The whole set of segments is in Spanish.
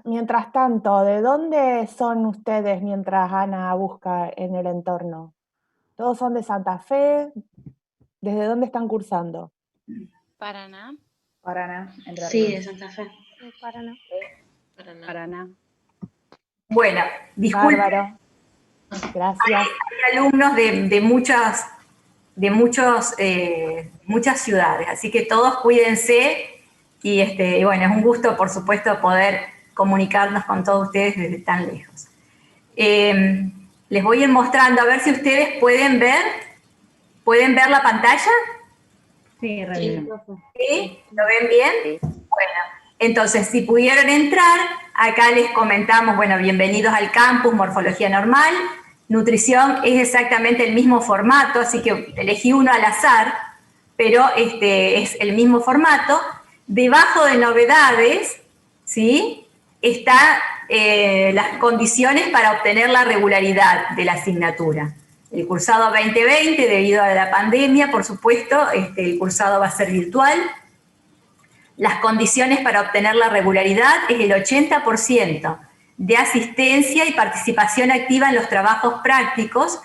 mientras tanto, ¿de dónde son ustedes mientras Ana busca en el entorno? ¿Todos son de Santa Fe? ¿Desde dónde están cursando? Paraná. Paraná, Entre Sí, Ríos. de Santa Fe. Paraná. Paraná. Bueno, disculpen, Bárbaro. Gracias. hay alumnos de muchas ciudades, así que todos cuídense y bueno, es un gusto, por supuesto, poder comunicarnos con todos ustedes desde tan lejos. Les voy a ir mostrando, a ver si ustedes pueden ver la pantalla. Sí, re bien. ¿Sí? ¿Lo ven bien? Sí. Bueno, entonces, si pudieron entrar, acá les comentamos, bueno, bienvenidos al campus, Morfología Normal. Nutrición es exactamente el mismo formato, así que elegí uno al azar, pero es el mismo formato. Debajo de novedades, ¿sí?, está las condiciones para obtener la regularidad de la asignatura. El cursado 2020, debido a la pandemia, por supuesto, el cursado va a ser virtual. Las condiciones para obtener la regularidad es el 80% de asistencia y participación activa en los trabajos prácticos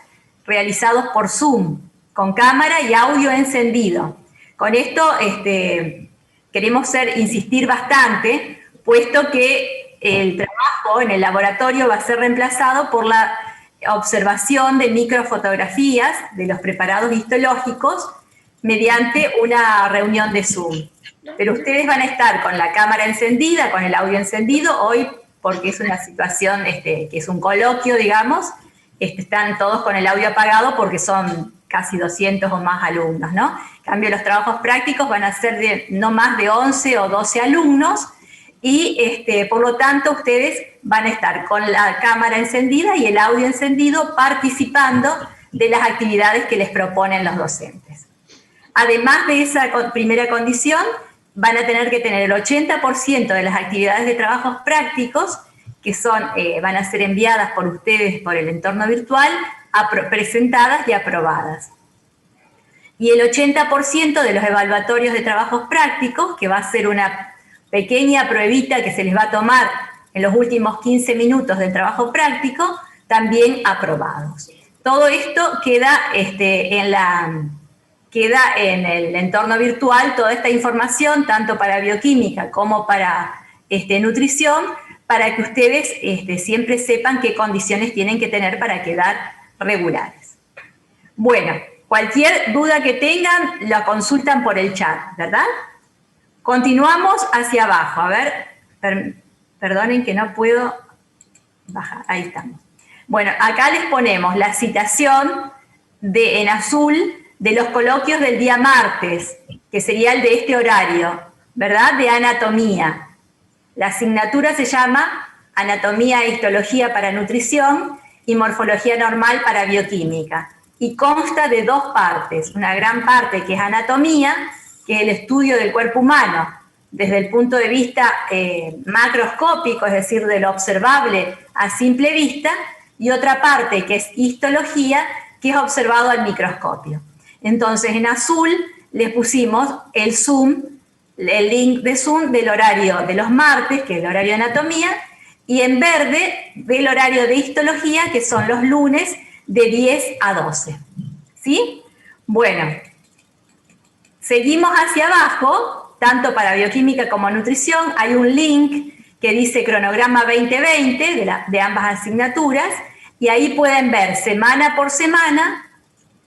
realizados por Zoom, con cámara y audio encendido. Con esto queremos insistir bastante, puesto que el trabajo en el laboratorio va a ser reemplazado por la observación de microfotografías de los preparados histológicos mediante una reunión de Zoom. Pero ustedes van a estar con la cámara encendida, con el audio encendido, hoy porque es una situación que es un coloquio, digamos, están todos con el audio apagado porque son casi 200 o más alumnos, ¿no? En cambio, los trabajos prácticos van a ser de no más de 11 o 12 alumnos y por lo tanto ustedes van a estar con la cámara encendida y el audio encendido participando de las actividades que les proponen los docentes. Además de esa primera condición, van a tener que tener el 80% de las actividades de trabajos prácticos que van a ser enviadas por ustedes por el entorno virtual, presentadas y aprobadas. Y el 80% de los evaluatorios de trabajos prácticos, que va a ser una pequeña pruebita que se les va a tomar en los últimos 15 minutos del trabajo práctico, también aprobados. Todo esto queda en el entorno virtual, toda esta información, tanto para bioquímica como para nutrición, para que ustedes siempre sepan qué condiciones tienen que tener para quedar regulares. Bueno, cualquier duda que tengan, la consultan por el chat, ¿verdad? Continuamos hacia abajo. A ver, perdonen que no puedo bajar, ahí estamos. Bueno, acá les ponemos la citación en azul de los coloquios del día martes, que sería el de este horario, ¿verdad? De anatomía. La asignatura se llama Anatomía e Histología para Nutrición y Morfología Normal para Bioquímica. Y consta de dos partes. Una gran parte que es anatomía, que es el estudio del cuerpo humano, desde el punto de vista macroscópico, es decir, de lo observable a simple vista, y otra parte que es histología, que es observado al microscopio. Entonces, en azul les pusimos el link de Zoom del horario de los martes, que es el horario de anatomía, y en verde del horario de histología, que son los lunes de 10 a 12. ¿Sí? Bueno, seguimos hacia abajo, tanto para bioquímica como nutrición, hay un link que dice cronograma 2020 de ambas asignaturas, y ahí pueden ver semana por semana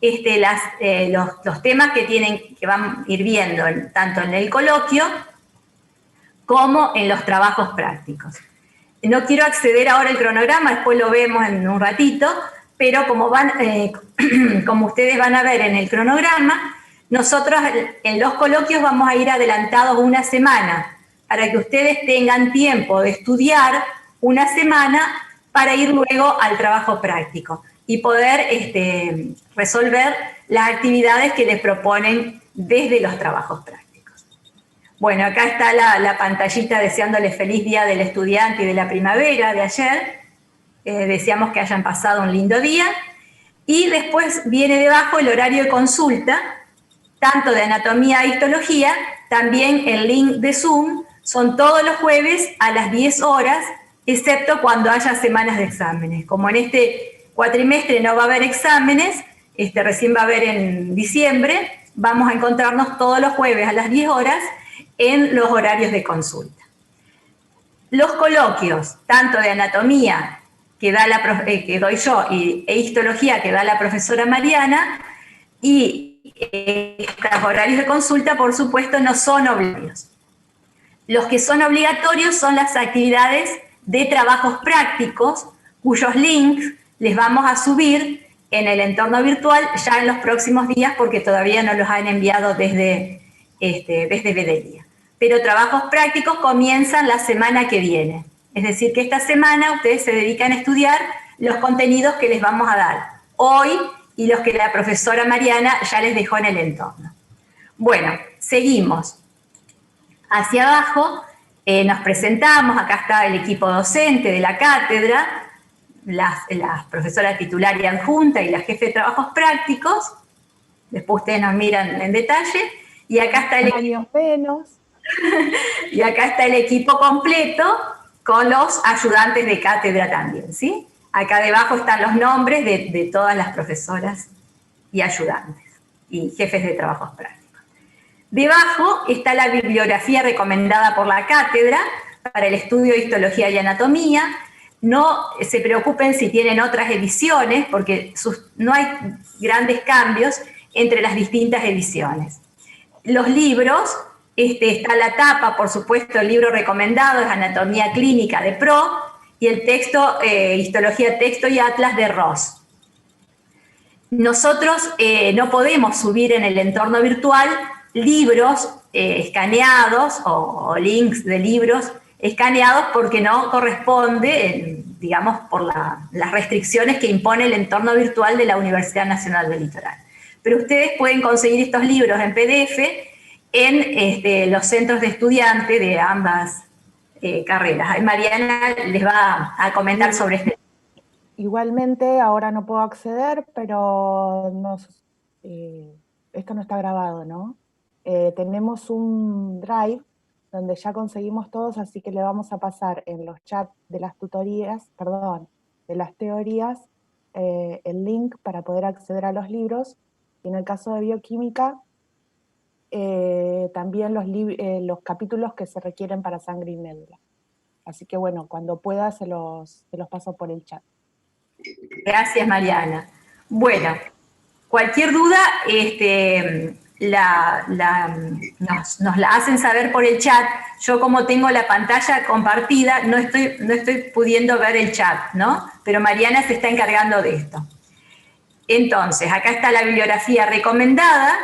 los temas que van a ir viendo, tanto en el coloquio como en los trabajos prácticos. No quiero acceder ahora al cronograma, después lo vemos en un ratito, pero como ustedes van a ver en el cronograma, nosotros en los coloquios vamos a ir adelantados una semana, para que ustedes tengan tiempo de estudiar una semana para ir luego al trabajo práctico y poder resolver las actividades que les proponen desde los trabajos prácticos. Bueno, acá está la pantallita deseándoles feliz día del estudiante y de la primavera de ayer. Deseamos que hayan pasado un lindo día. Y después viene debajo el horario de consulta, tanto de anatomía e histología, también el link de Zoom, son todos los jueves a las 10 horas excepto cuando haya semanas de exámenes. Como en este cuatrimestre no va a haber exámenes, recién va a haber en diciembre, vamos a encontrarnos todos los jueves a las 10 horas en los horarios de consulta. Los coloquios, tanto de anatomía que doy yo e histología que da la profesora Mariana, y los horarios de consulta, por supuesto, no son obligatorios. Los que son obligatorios son las actividades de trabajos prácticos, cuyos links les vamos a subir en el entorno virtual ya en los próximos días, porque todavía no los han enviado desde Bedelia. Pero trabajos prácticos comienzan la semana que viene. Es decir, que esta semana ustedes se dedican a estudiar los contenidos que les vamos a dar hoy y los que la profesora Mariana ya les dejó en el entorno. Bueno, seguimos. Hacia abajo nos presentamos, acá está el equipo docente de la cátedra, la profesora titular y adjunta y la jefe de trabajos prácticos. Después ustedes nos miran en detalle. Y acá está y acá está el equipo completo con los ayudantes de cátedra también, ¿sí? Acá debajo están los nombres de todas las profesoras y ayudantes y jefes de trabajos prácticos. Debajo está la bibliografía recomendada por la cátedra para el estudio de histología y anatomía. No se preocupen si tienen otras ediciones, porque no hay grandes cambios entre las distintas ediciones. Los libros, está la tapa, por supuesto, el libro recomendado es Anatomía Clínica de Pro, y el texto, Histología Texto y Atlas de Ross. Nosotros no podemos subir en el entorno virtual libros escaneados o links de libros escaneados porque no corresponde, digamos, por las restricciones que impone el entorno virtual de la Universidad Nacional del Litoral. Pero ustedes pueden conseguir estos libros en PDF en los centros de estudiantes de ambas carreras. Mariana les va a comentar sobre este. Igualmente, ahora no puedo acceder, pero esto no está grabado, ¿no? Tenemos un Drive donde ya conseguimos todos, así que le vamos a pasar en los chats de las tutorías, perdón, de las teorías, el link para poder acceder a los libros. Y en el caso de bioquímica, también los capítulos que se requieren para sangre y médula. Así que bueno, cuando pueda se los paso por el chat. Gracias, Mariana. Bueno, cualquier duda nos la hacen saber por el chat. Yo, como tengo la pantalla compartida, no estoy pudiendo ver el chat, ¿no? Pero Mariana se está encargando de esto. Entonces, acá está la bibliografía recomendada.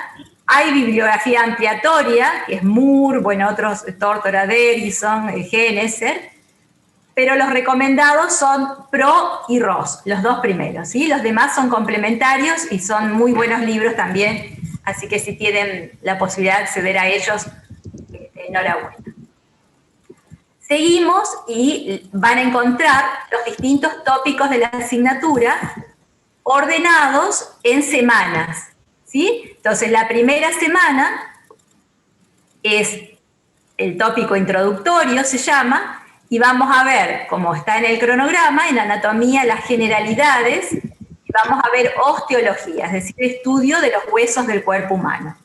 Hay bibliografía ampliatoria, que es Moore, bueno, otros, Tortora, Derrison, Geneser, pero los recomendados son Pro y Ross, los dos primeros, ¿sí? Los demás son complementarios y son muy buenos libros también, así que si tienen la posibilidad de acceder a ellos, enhorabuena. Seguimos y van a encontrar los distintos tópicos de la asignatura ordenados en semanas, ¿sí? Entonces, la primera semana es el tópico introductorio, se llama, y vamos a ver, como está en el cronograma, en anatomía las generalidades, y vamos a ver osteología, es decir, estudio de los huesos del cuerpo humano.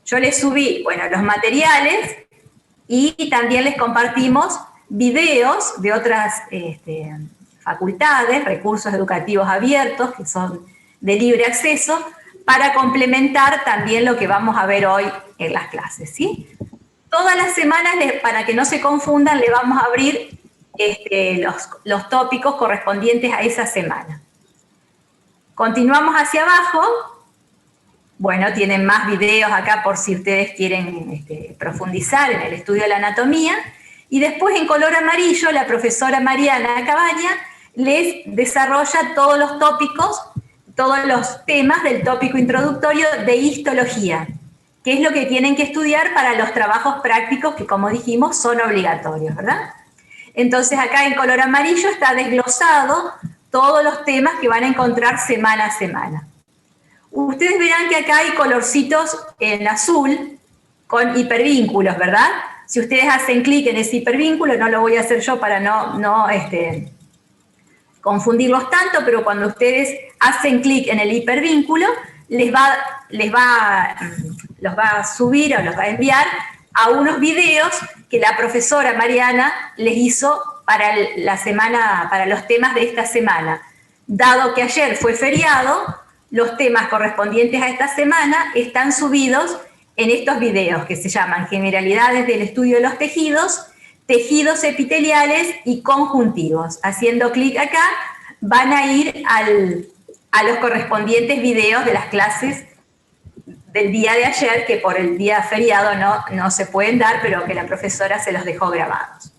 Yo les subí, bueno, los materiales y también les compartimos videos de otras facultades, recursos educativos abiertos, que son de libre acceso, para complementar también lo que vamos a ver hoy en las clases, ¿sí? Todas las semanas, para que no se confundan, le vamos a abrir los tópicos correspondientes a esa semana. Continuamos hacia abajo. Bueno, tienen más videos acá por si ustedes quieren profundizar en el estudio de la anatomía. Y después, en color amarillo, la profesora Mariana Cabaña les desarrolla todos los tópicos, todos los temas del tópico introductorio de histología, que es lo que tienen que estudiar para los trabajos prácticos que, como dijimos, son obligatorios, ¿verdad? Entonces, acá en color amarillo está desglosado todos los temas que van a encontrar semana a semana. Ustedes verán que acá hay colorcitos en azul con hipervínculos, ¿verdad? Si ustedes hacen clic en ese hipervínculo, no lo voy a hacer yo para no confundirlos tanto, pero cuando ustedes hacen clic en el hipervínculo, los va a subir o los va a enviar a unos videos que la profesora Mariana les hizo para los temas de esta semana. Dado que ayer fue feriado, los temas correspondientes a esta semana están subidos en estos videos que se llaman Generalidades del estudio de los tejidos, Tejidos epiteliales y conjuntivos. Haciendo clic acá van a ir a los correspondientes videos de las clases del día de ayer, que por el día feriado no se pueden dar, pero que la profesora se los dejó grabados.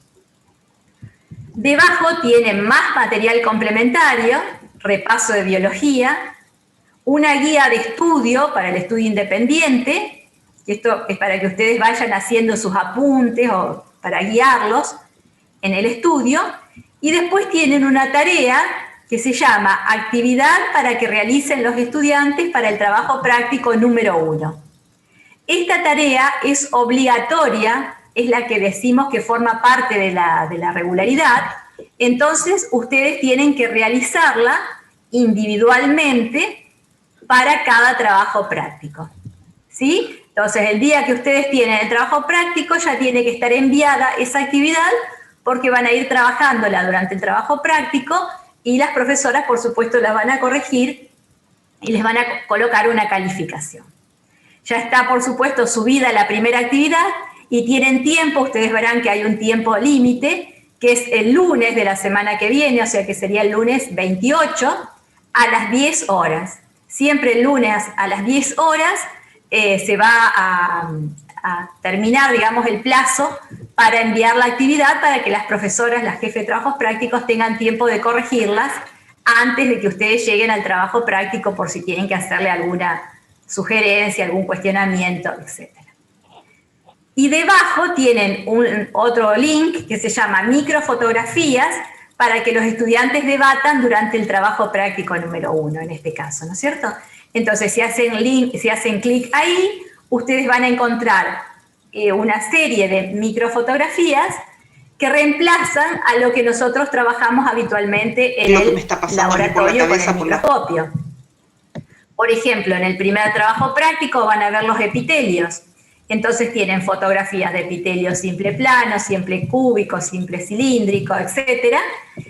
Debajo tienen más material complementario, repaso de biología, una guía de estudio para el estudio independiente, y esto es para que ustedes vayan haciendo sus apuntes o para guiarlos en el estudio, y después tienen una tarea que se llama Actividad para que realicen los estudiantes para el trabajo práctico número 1. Esta tarea es obligatoria, es la que decimos que forma parte de la regularidad, entonces ustedes tienen que realizarla individualmente para cada trabajo práctico, ¿sí? Entonces el día que ustedes tienen el trabajo práctico ya tiene que estar enviada esa actividad porque van a ir trabajándola durante el trabajo práctico y las profesoras, por supuesto, la van a corregir y les van a colocar una calificación. Ya está, por supuesto, subida la primera actividad y tienen tiempo, ustedes verán que hay un tiempo límite, que es el lunes de la semana que viene, o sea que sería el lunes 28, a las 10 horas. Siempre el lunes a las 10 horas se va a terminar, digamos, el plazo para enviar la actividad para que las profesoras, las jefes de trabajos prácticos, tengan tiempo de corregirlas antes de que ustedes lleguen al trabajo práctico por si tienen que hacerle alguna sugerencia, algún cuestionamiento, etc. Y debajo tienen otro link que se llama microfotografías para que los estudiantes debatan durante el trabajo práctico número 1, en este caso, ¿no es cierto? Entonces, si hacen clic ahí, ustedes van a encontrar una serie de microfotografías que reemplazan a lo que nosotros trabajamos habitualmente en el laboratorio con el microscopio. Por ejemplo, en el primer trabajo práctico van a ver los epitelios. Entonces tienen fotografías de epitelio simple plano, simple cúbico, simple cilíndrico, etc.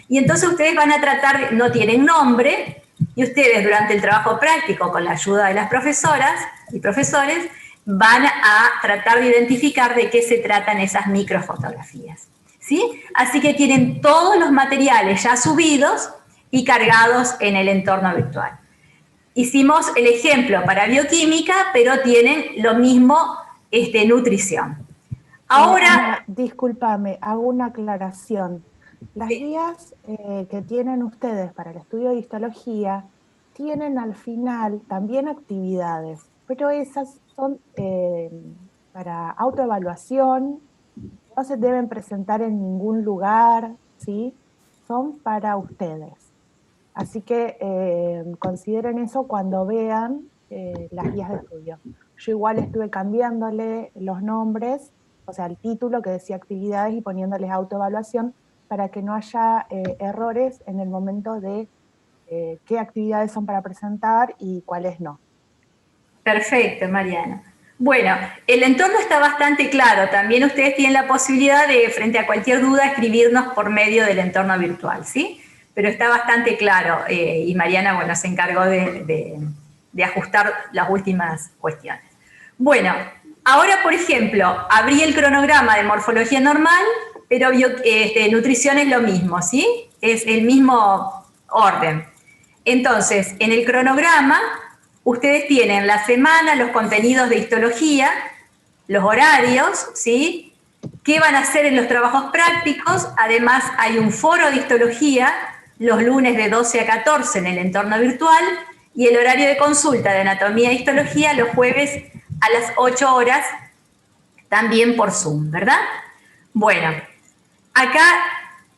Y entonces ustedes van a tratar, no tienen nombre, y ustedes durante el trabajo práctico, con la ayuda de las profesoras y profesores, van a tratar de identificar de qué se tratan esas microfotografías, ¿sí? Así que tienen todos los materiales ya subidos y cargados en el entorno virtual. Hicimos el ejemplo para bioquímica, pero tienen lo mismo nutrición. Ahora... Discúlpame, hago una aclaración. Las guías que tienen ustedes para el estudio de histología tienen al final también actividades, pero esas son para autoevaluación, no se deben presentar en ningún lugar, ¿sí? Son para ustedes. Así que consideren eso cuando vean las guías de estudio. Yo igual estuve cambiándole los nombres, o sea, el título que decía actividades y poniéndoles autoevaluación para que no haya errores en el momento de qué actividades son para presentar y cuáles no. Perfecto, Mariana. Bueno, el entorno está bastante claro. También ustedes tienen la posibilidad de, frente a cualquier duda, escribirnos por medio del entorno virtual, ¿sí? Pero está bastante claro y Mariana, bueno, se encargó de ajustar las últimas cuestiones. Bueno, ahora, por ejemplo, abrí el cronograma de morfología normal, pero nutrición es lo mismo, ¿sí? Es el mismo orden. Entonces, en el cronograma, ustedes tienen la semana, los contenidos de histología, los horarios, ¿sí? ¿Qué van a hacer en los trabajos prácticos? Además, hay un foro de histología los lunes de 12 a 14 en el entorno virtual y el horario de consulta de anatomía e histología los jueves a las 8 horas, también por Zoom, ¿verdad? Bueno, acá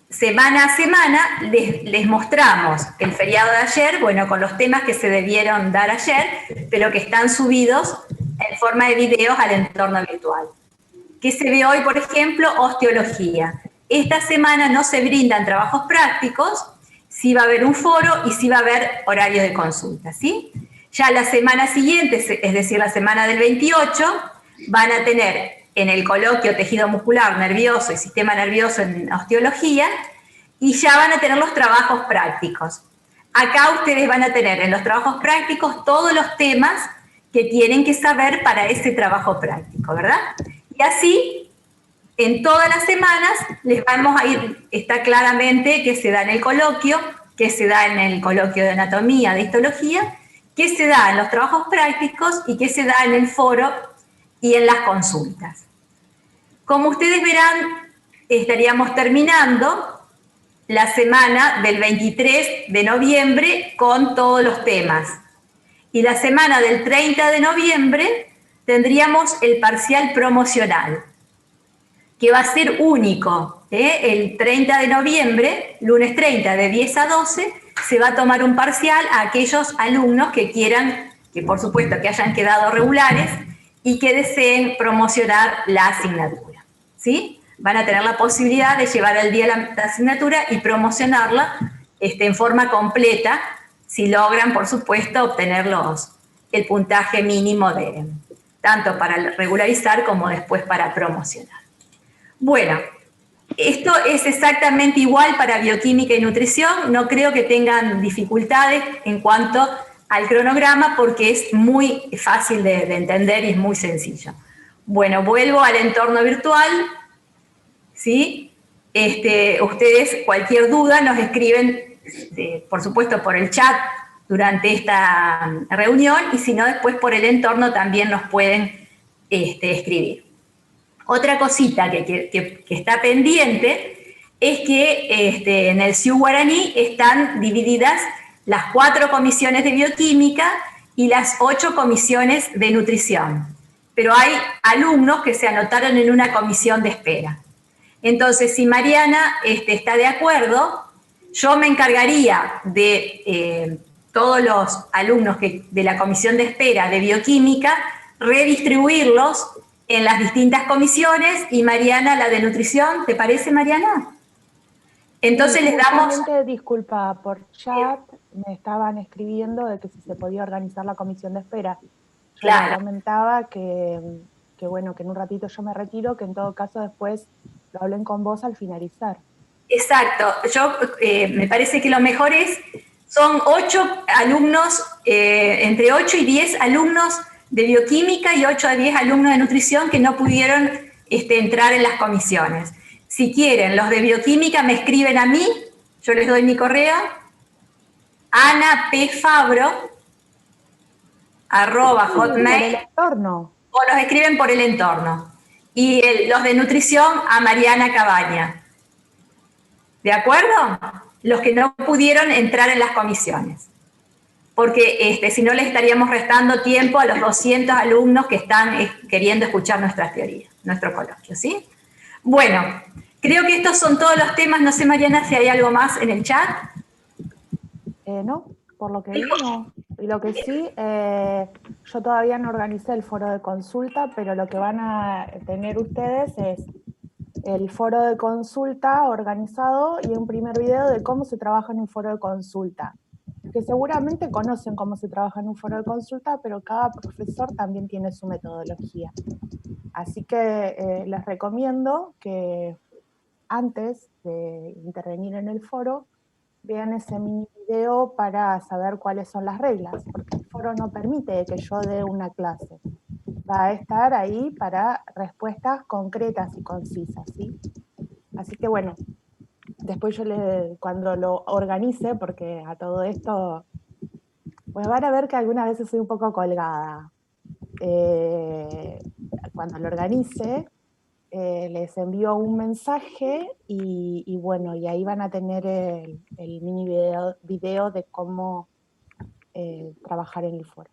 semana a semana les mostramos el feriado de ayer, bueno, con los temas que se debieron dar ayer, pero que están subidos en forma de videos al entorno virtual. ¿Qué se ve hoy, por ejemplo? Osteología. Esta semana no se brindan trabajos prácticos, sí va a haber un foro y sí va a haber horarios de consulta, ¿sí? Ya la semana siguiente, es decir, la semana del 28, van a tener en el coloquio tejido muscular, nervioso y sistema nervioso en osteología, y ya van a tener los trabajos prácticos. Acá ustedes van a tener en los trabajos prácticos todos los temas que tienen que saber para ese trabajo práctico, ¿verdad? Y así, en todas las semanas, les vamos a ir, está claramente que se da en el coloquio, que se da en el coloquio de anatomía, de histología, que se da en los trabajos prácticos y que se da en el foro y en las consultas. Como ustedes verán, estaríamos terminando la semana del 23 de noviembre con todos los temas. Y la semana del 30 de noviembre tendríamos el parcial promocional, que va a ser único. El 30 de noviembre, lunes 30, de 10 a 12, se va a tomar un parcial a aquellos alumnos que quieran, que por supuesto que hayan quedado regulares y que deseen promocionar la asignatura, ¿sí? Van a tener la posibilidad de llevar al día la asignatura y promocionarla en forma completa, si logran, por supuesto, obtener el puntaje mínimo tanto para regularizar como después para promocionar. Bueno, esto es exactamente igual para bioquímica y nutrición. No creo que tengan dificultades en cuanto al cronograma porque es muy fácil de entender y es muy sencillo. Bueno, vuelvo al entorno virtual, ¿sí? Ustedes cualquier duda nos escriben, por supuesto, por el chat durante esta reunión y si no, después por el entorno también nos pueden escribir. Otra cosita que está pendiente es que en el CIU Guaraní están divididas las 4 comisiones de bioquímica y las 8 comisiones de nutrición. Pero hay alumnos que se anotaron en una comisión de espera. Entonces, si Mariana está de acuerdo, yo me encargaría de todos los alumnos de la comisión de espera de bioquímica, redistribuirlos en las distintas comisiones y Mariana la de nutrición. ¿Te parece, Mariana? Entonces sí, les damos... Disculpa, por chat me estaban escribiendo de que si se podía organizar la comisión de espera. Yo Claro. les comentaba que bueno, que en un ratito yo me retiro, que en todo caso después lo hablen con vos al finalizar. Exacto. Yo me parece que lo mejor son 8 alumnos, entre 8 y 10 alumnos de bioquímica y 8 a 10 alumnos de nutrición que no pudieron entrar en las comisiones. Si quieren, los de bioquímica me escriben a mí, yo les doy mi correo, anapfabro@hotmail, o los escriben por el entorno. Y los de nutrición a Mariana Cabaña. ¿De acuerdo? Los que no pudieron entrar en las comisiones. Porque si no les estaríamos restando tiempo a los 200 alumnos que están queriendo escuchar nuestras teorías, nuestro coloquio, ¿sí? Bueno, creo que estos son todos los temas. No sé, Mariana, si hay algo más en el chat. No, por lo que vi, no. Y lo que sí, yo todavía no organicé el foro de consulta, pero lo que van a tener ustedes es el foro de consulta organizado y un primer video de cómo se trabaja en un foro de consulta. Que seguramente conocen cómo se trabaja en un foro de consulta, pero cada profesor también tiene su metodología. Así que les recomiendo que antes de intervenir en el foro, vean ese mini video para saber cuáles son las reglas, porque el foro no permite que yo dé una clase. Va a estar ahí para respuestas concretas y concisas, ¿sí? Así que bueno, después yo cuando lo organice, porque a todo esto, pues van a ver que algunas veces soy un poco colgada. Cuando lo organice, les envío un mensaje y bueno, y ahí van a tener el mini video de cómo trabajar en el foro.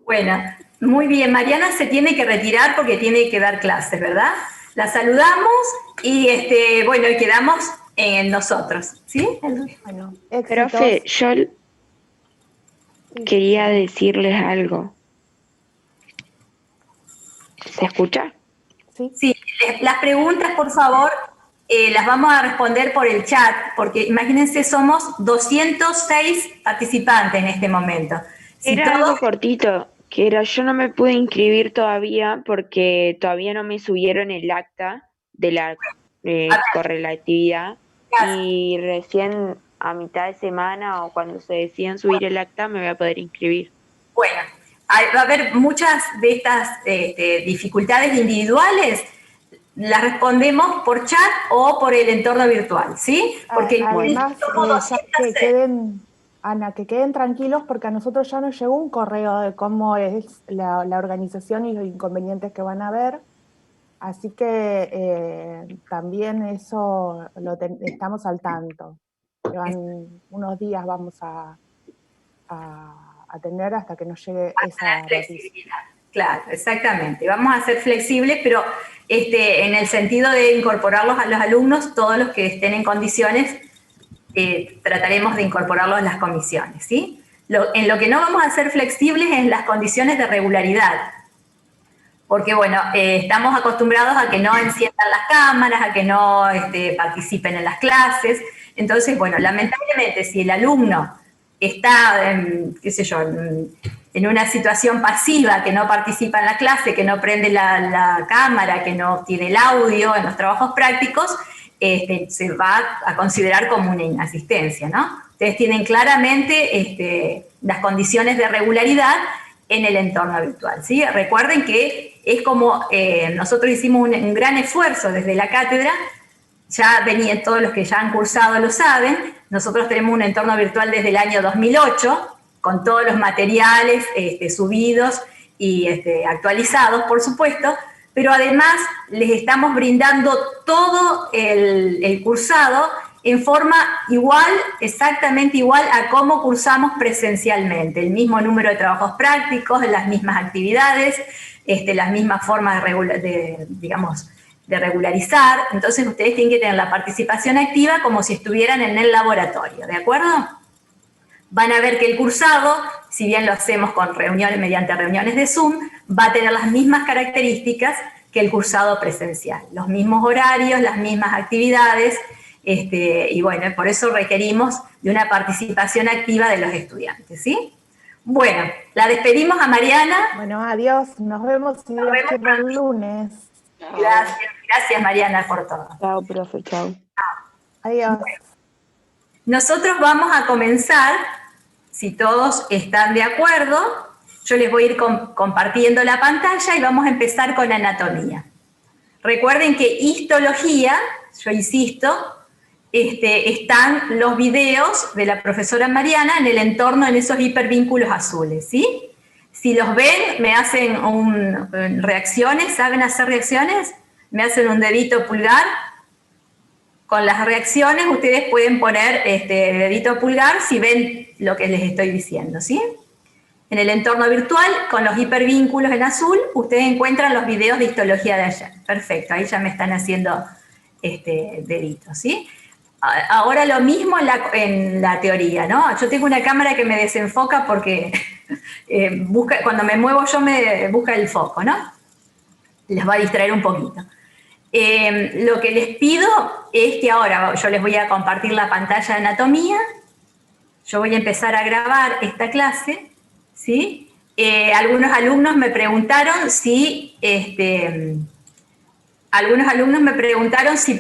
Bueno, muy bien. Mariana se tiene que retirar porque tiene que dar clases, ¿verdad? La saludamos y bueno, y quedamos en nosotros, ¿sí? Bueno, Profe, yo quería decirles algo. ¿Se escucha? sí. Sí, las preguntas, por favor, las vamos a responder por el chat, porque imagínense, somos 206 participantes en este momento. Si Era todos, algo cortito, que era yo no me pude inscribir todavía porque todavía no me subieron el acta de la correlatividad y recién a mitad de semana o cuando se decidan subir el acta me voy a poder inscribir. bueno, va a haber muchas de estas dificultades individuales, las respondemos por chat o por el entorno virtual, ¿sí? Porque además, somos ya 206. Ana, que queden tranquilos porque a nosotros ya nos llegó un correo de cómo es la organización y los inconvenientes que van a haber. Así que también eso estamos al tanto. Unos días vamos a tener hasta que nos llegue esa Flexibilidad. Claro, exactamente. Vamos a ser flexibles, pero en el sentido de incorporarlos a los alumnos, todos los que estén en condiciones, trataremos de incorporarlos a las comisiones, ¿sí? En lo que no vamos a ser flexibles es en las condiciones de regularidad. Porque, bueno, estamos acostumbrados a que no enciendan las cámaras, a que no participen en las clases. Entonces, bueno, lamentablemente, si el alumno está, qué sé yo, en una situación pasiva, que no participa en la clase, que no prende la cámara, que no tiene el audio en los trabajos prácticos, se va a considerar como una inasistencia, ¿no? Ustedes tienen claramente las condiciones de regularidad en el entorno virtual, ¿sí? Recuerden que es como nosotros hicimos un gran esfuerzo desde la cátedra, ya venían todos los que ya han cursado lo saben, nosotros tenemos un entorno virtual desde el año 2008, con todos los materiales subidos y actualizados, por supuesto, pero además les estamos brindando todo el cursado en forma igual, exactamente igual a cómo cursamos presencialmente, el mismo número de trabajos prácticos, las mismas actividades, las mismas formas de regularizar. Entonces ustedes tienen que tener la participación activa como si estuvieran en el laboratorio, ¿de acuerdo? Van a ver que el cursado, si bien lo hacemos con reuniones, mediante reuniones de Zoom, va a tener las mismas características que el cursado presencial, los mismos horarios, las mismas actividades, y bueno, por eso requerimos de una participación activa de los estudiantes, ¿sí? Bueno, la despedimos a Mariana. Bueno, adiós, nos vemos el lunes. Gracias Mariana por todo. Chao, profe, chao. Adiós. Bueno, nosotros vamos a comenzar, si todos están de acuerdo, yo les voy a ir compartiendo la pantalla y vamos a empezar con anatomía. Recuerden que histología, yo insisto, están los videos de la profesora Mariana en el entorno, en esos hipervínculos azules, ¿sí? Si los ven, me hacen reacciones, ¿saben hacer reacciones? Me hacen un dedito pulgar. Con las reacciones ustedes pueden poner dedito pulgar si ven lo que les estoy diciendo, ¿sí? En el entorno virtual, con los hipervínculos en azul, ustedes encuentran los videos de histología de ayer. Perfecto, ahí ya me están haciendo deditos, ¿sí? Ahora lo mismo en la teoría, ¿no? Yo tengo una cámara que me desenfoca porque cuando me muevo yo me busca el foco, ¿no? Les va a distraer un poquito. Lo que les pido es que ahora yo les voy a compartir la pantalla de anatomía, yo voy a empezar a grabar esta clase, ¿sí? Algunos alumnos me preguntaron si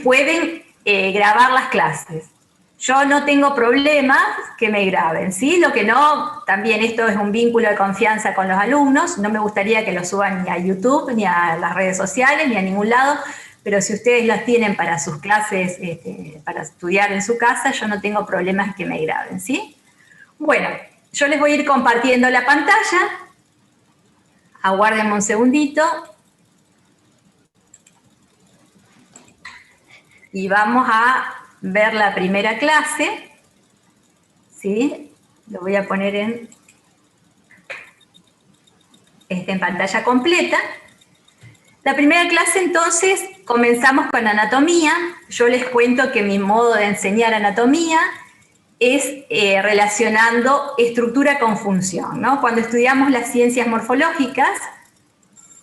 pueden grabar las clases. Yo no tengo problema que me graben, ¿sí? Lo que no, también esto es un vínculo de confianza con los alumnos, no me gustaría que lo suban ni a YouTube, ni a las redes sociales, ni a ningún lado, pero si ustedes las tienen para sus clases, para estudiar en su casa, yo no tengo problemas que me graben, ¿sí? Bueno, yo les voy a ir compartiendo la pantalla, aguárdenme un segundito, y vamos a ver la primera clase, ¿sí? Lo voy a poner en pantalla completa. La primera clase, entonces, comenzamos con anatomía. Yo les cuento que mi modo de enseñar anatomía es relacionando estructura con función, ¿no? Cuando estudiamos las ciencias morfológicas,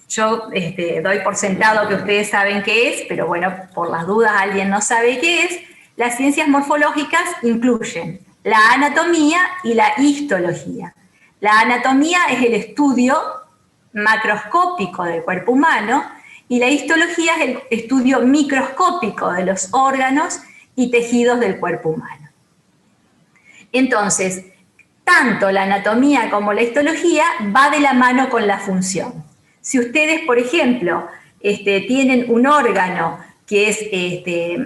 yo doy por sentado que ustedes saben qué es, pero bueno, por las dudas alguien no sabe qué es. Las ciencias morfológicas incluyen la anatomía y la histología. La anatomía es el estudio macroscópico del cuerpo humano y la histología es el estudio microscópico de los órganos y tejidos del cuerpo humano. Entonces, tanto la anatomía como la histología va de la mano con la función. Si ustedes, por ejemplo, tienen un órgano que es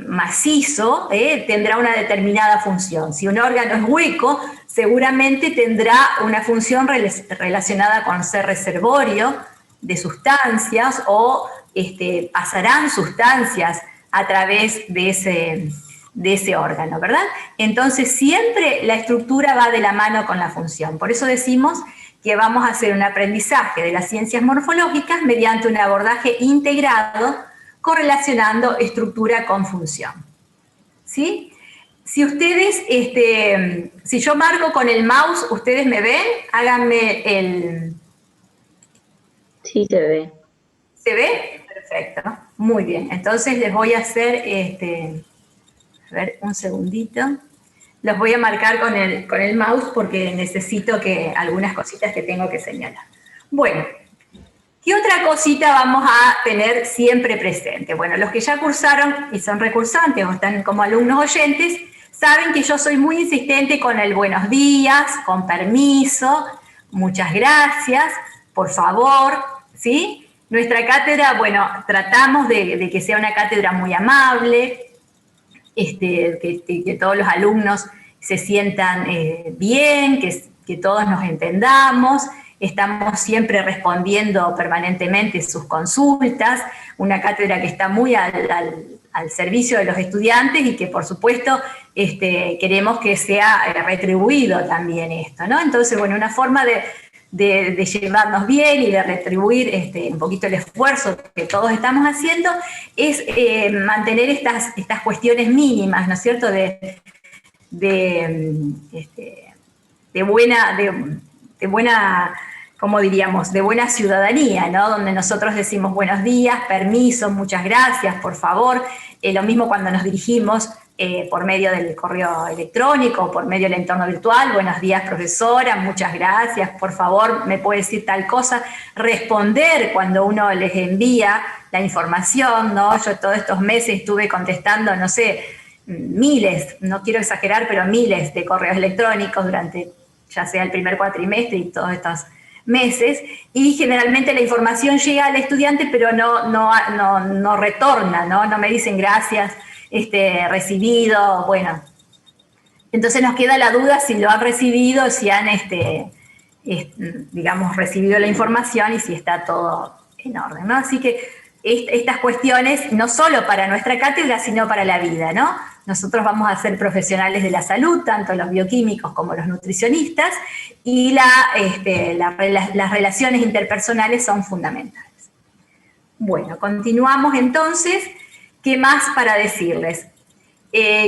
macizo, tendrá una determinada función. Si un órgano es hueco, seguramente tendrá una función relacionada con ser reservorio de sustancias o pasarán sustancias a través de ese órgano, ¿verdad? Entonces siempre la estructura va de la mano con la función. Por eso decimos que vamos a hacer un aprendizaje de las ciencias morfológicas mediante un abordaje integrado correlacionando estructura con función. ¿Sí? Si ustedes, si yo marco con el mouse, ¿ustedes me ven? Háganme el... Sí, se ve. ¿Se ve? Perfecto. Muy bien. Entonces les voy a hacer, a ver, un segundito. Los voy a marcar con el mouse porque necesito algunas cositas que tengo que señalar. Bueno, ¿qué otra cosita vamos a tener siempre presente? Bueno, los que ya cursaron y son recursantes o están como alumnos oyentes, saben que yo soy muy insistente con el buenos días, con permiso, muchas gracias, por favor, ¿sí? Nuestra cátedra, bueno, tratamos de que sea una cátedra muy amable, que todos los alumnos se sientan bien, que todos nos entendamos. Estamos siempre respondiendo permanentemente sus consultas, una cátedra que está muy al servicio de los estudiantes y que por supuesto queremos que sea retribuido también esto, ¿no? Entonces, bueno, una forma de llevarnos bien y de retribuir un poquito el esfuerzo que todos estamos haciendo es mantener estas cuestiones mínimas, ¿no es cierto?, de buena, ¿cómo diríamos?, de buena ciudadanía, ¿no? Donde nosotros decimos buenos días, permiso, muchas gracias, por favor. Lo mismo cuando nos dirigimos por medio del correo electrónico, por medio del entorno virtual, buenos días profesora, muchas gracias, por favor, me puede decir tal cosa, responder cuando uno les envía la información, ¿no? Yo todos estos meses estuve contestando, no sé, miles, no quiero exagerar, pero miles de correos electrónicos durante ya sea el primer cuatrimestre y todos estos meses, y generalmente la información llega al estudiante, pero no retorna, ¿no? No me dicen gracias, recibido, bueno. Entonces nos queda la duda si lo han recibido, si han, digamos, recibido la información y si está todo en orden, ¿no? Así que estas cuestiones, no solo para nuestra cátedra, sino para la vida, ¿no? Nosotros vamos a ser profesionales de la salud, tanto los bioquímicos como los nutricionistas, y las relaciones interpersonales son fundamentales. Bueno, continuamos entonces. ¿Qué más para decirles?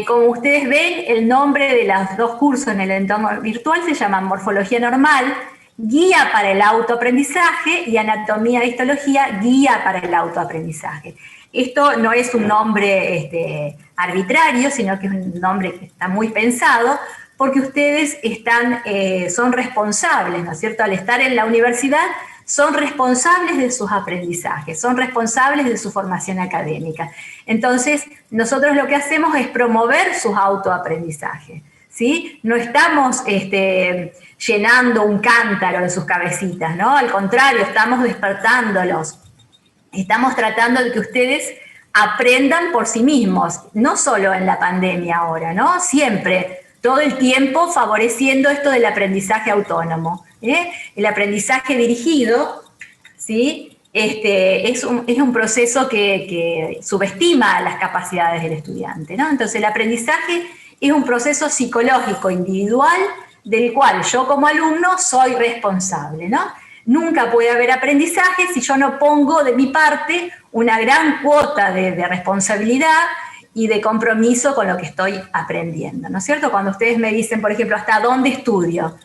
Como ustedes ven, el nombre de los dos cursos en el entorno virtual se llaman Morfología Normal, Guía para el Autoaprendizaje, y Anatomía e Histología, Guía para el Autoaprendizaje. Esto no es un nombre arbitrario, sino que es un nombre que está muy pensado, porque ustedes son responsables, ¿no es cierto? Al estar en la universidad, son responsables de sus aprendizajes, son responsables de su formación académica. Entonces, nosotros lo que hacemos es promover sus autoaprendizajes, ¿sí? No estamos llenando un cántaro de sus cabecitas, ¿no? Al contrario, estamos despertándolos. Estamos tratando de que ustedes aprendan por sí mismos, no solo en la pandemia ahora, ¿no? Siempre, todo el tiempo favoreciendo esto del aprendizaje autónomo. El aprendizaje dirigido, ¿sí? Es un proceso que subestima las capacidades del estudiante, ¿no? Entonces el aprendizaje es un proceso psicológico individual del cual yo como alumno soy responsable, ¿no? Nunca puede haber aprendizaje si yo no pongo de mi parte una gran cuota de responsabilidad y de compromiso con lo que estoy aprendiendo, ¿no es cierto? Cuando ustedes me dicen, por ejemplo, ¿hasta dónde estudio?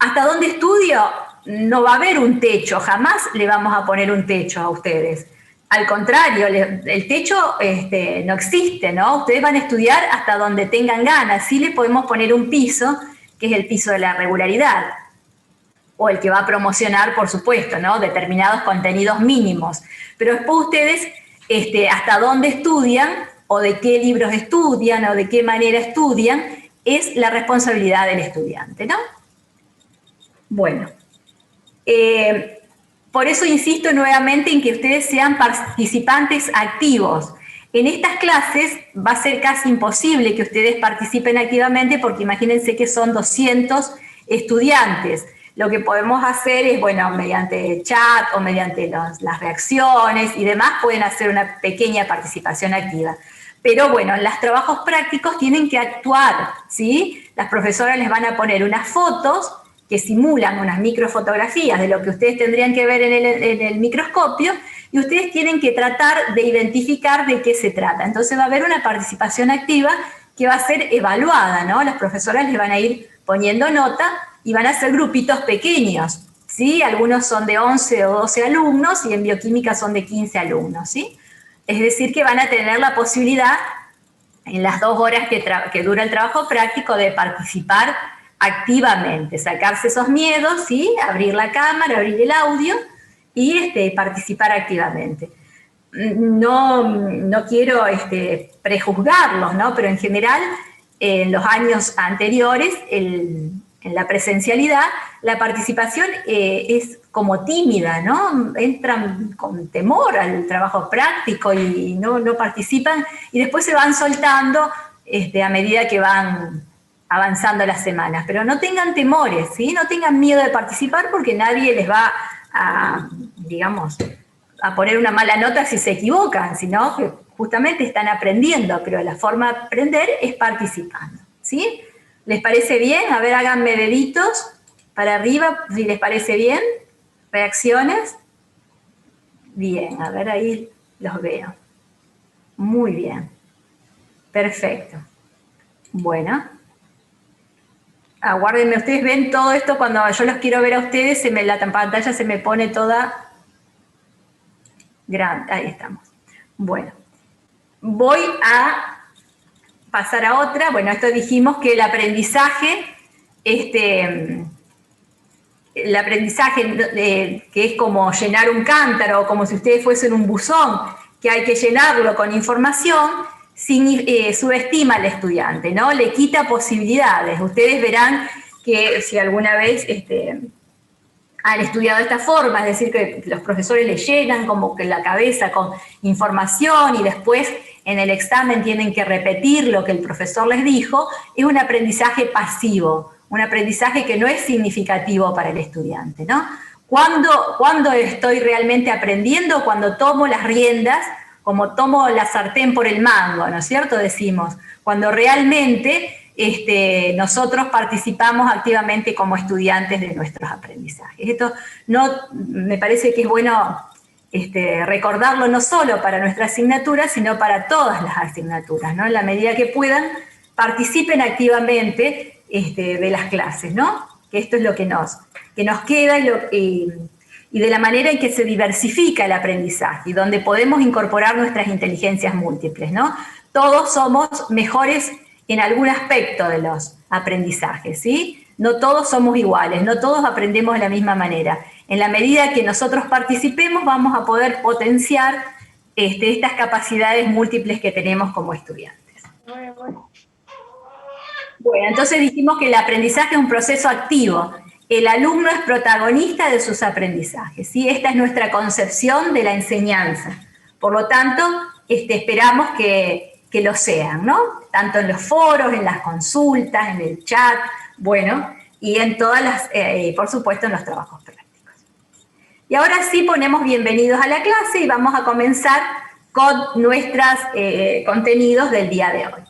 ¿Hasta dónde estudio? no va a haber un techo, jamás le vamos a poner un techo a ustedes. Al contrario, el techo no existe, ¿no? Ustedes van a estudiar hasta donde tengan ganas. Sí le podemos poner un piso, que es el piso de la regularidad, o el que va a promocionar, por supuesto, ¿no? Determinados contenidos mínimos. Pero después ustedes, hasta dónde estudian, o de qué libros estudian, o de qué manera estudian, es la responsabilidad del estudiante, ¿no? Bueno. Por eso insisto nuevamente en que ustedes sean participantes activos. En estas clases va a ser casi imposible que ustedes participen activamente porque imagínense que son 200 estudiantes. Lo que podemos hacer es, bueno, mediante chat o mediante las reacciones y demás pueden hacer una pequeña participación activa. Pero bueno, en los trabajos prácticos tienen que actuar, ¿sí? Las profesoras les van a poner unas fotos que simulan unas microfotografías de lo que ustedes tendrían que ver en el microscopio, y ustedes tienen que tratar de identificar de qué se trata. Entonces va a haber una participación activa que va a ser evaluada, ¿no? Las profesoras les van a ir poniendo nota y van a ser grupitos pequeños, ¿sí? Algunos son de 11 o 12 alumnos y en bioquímica son de 15 alumnos, ¿sí? Es decir, que van a tener la posibilidad, en las 2 horas que dura el trabajo práctico, de participar activamente, sacarse esos miedos, ¿sí? Abrir la cámara, abrir el audio y participar activamente. No quiero prejuzgarlos, ¿no? Pero en general, en los años anteriores, en la presencialidad, la participación es como tímida, ¿no? Entran con temor al trabajo práctico y no participan, y después se van soltando a medida que van avanzando las semanas. Pero no tengan temores, ¿sí? No tengan miedo de participar porque nadie les va a, digamos, a poner una mala nota si se equivocan, sino que justamente están aprendiendo, pero la forma de aprender es participando, ¿sí? ¿Les parece bien? A ver, háganme deditos para arriba, si les parece bien. ¿Reacciones? Bien, a ver, ahí los veo. Muy bien. Perfecto. Bueno. Aguárdenme, ustedes ven todo esto cuando yo los quiero ver a ustedes, la pantalla se me pone toda grande. Ahí estamos. Bueno, voy a pasar a otra. Bueno, esto dijimos que el aprendizaje, que es como llenar un cántaro, o como si ustedes fuesen un buzón, que hay que llenarlo con información, subestima al estudiante, ¿no? Le quita posibilidades. Ustedes verán que si alguna vez han estudiado de esta forma, es decir, que los profesores les llenan como que la cabeza con información y después en el examen tienen que repetir lo que el profesor les dijo, es un aprendizaje pasivo, un aprendizaje que no es significativo para el estudiante, ¿no? ¿Cuándo estoy realmente aprendiendo? Cuando tomo las riendas, como tomo la sartén por el mango, ¿no es cierto? Decimos, cuando realmente nosotros participamos activamente como estudiantes de nuestros aprendizajes. Esto me parece que es bueno recordarlo no solo para nuestra asignatura, sino para todas las asignaturas, ¿no? En la medida que puedan, participen activamente de las clases, ¿no? Que esto es lo que nos queda y de la manera en que se diversifica el aprendizaje y donde podemos incorporar nuestras inteligencias múltiples, ¿no? Todos somos mejores en algún aspecto de los aprendizajes, ¿sí? No todos somos iguales, no todos aprendemos de la misma manera. En la medida que nosotros participemos, vamos a poder potenciar estas capacidades múltiples que tenemos como estudiantes. Bueno, entonces dijimos que el aprendizaje es un proceso activo. El alumno es protagonista de sus aprendizajes, ¿sí? Esta es nuestra concepción de la enseñanza. Por lo tanto, esperamos que lo sean, ¿no? Tanto en los foros, en las consultas, en el chat, bueno, y en todas las, por supuesto, en los trabajos prácticos. Y ahora sí ponemos bienvenidos a la clase y vamos a comenzar con nuestros contenidos del día de hoy.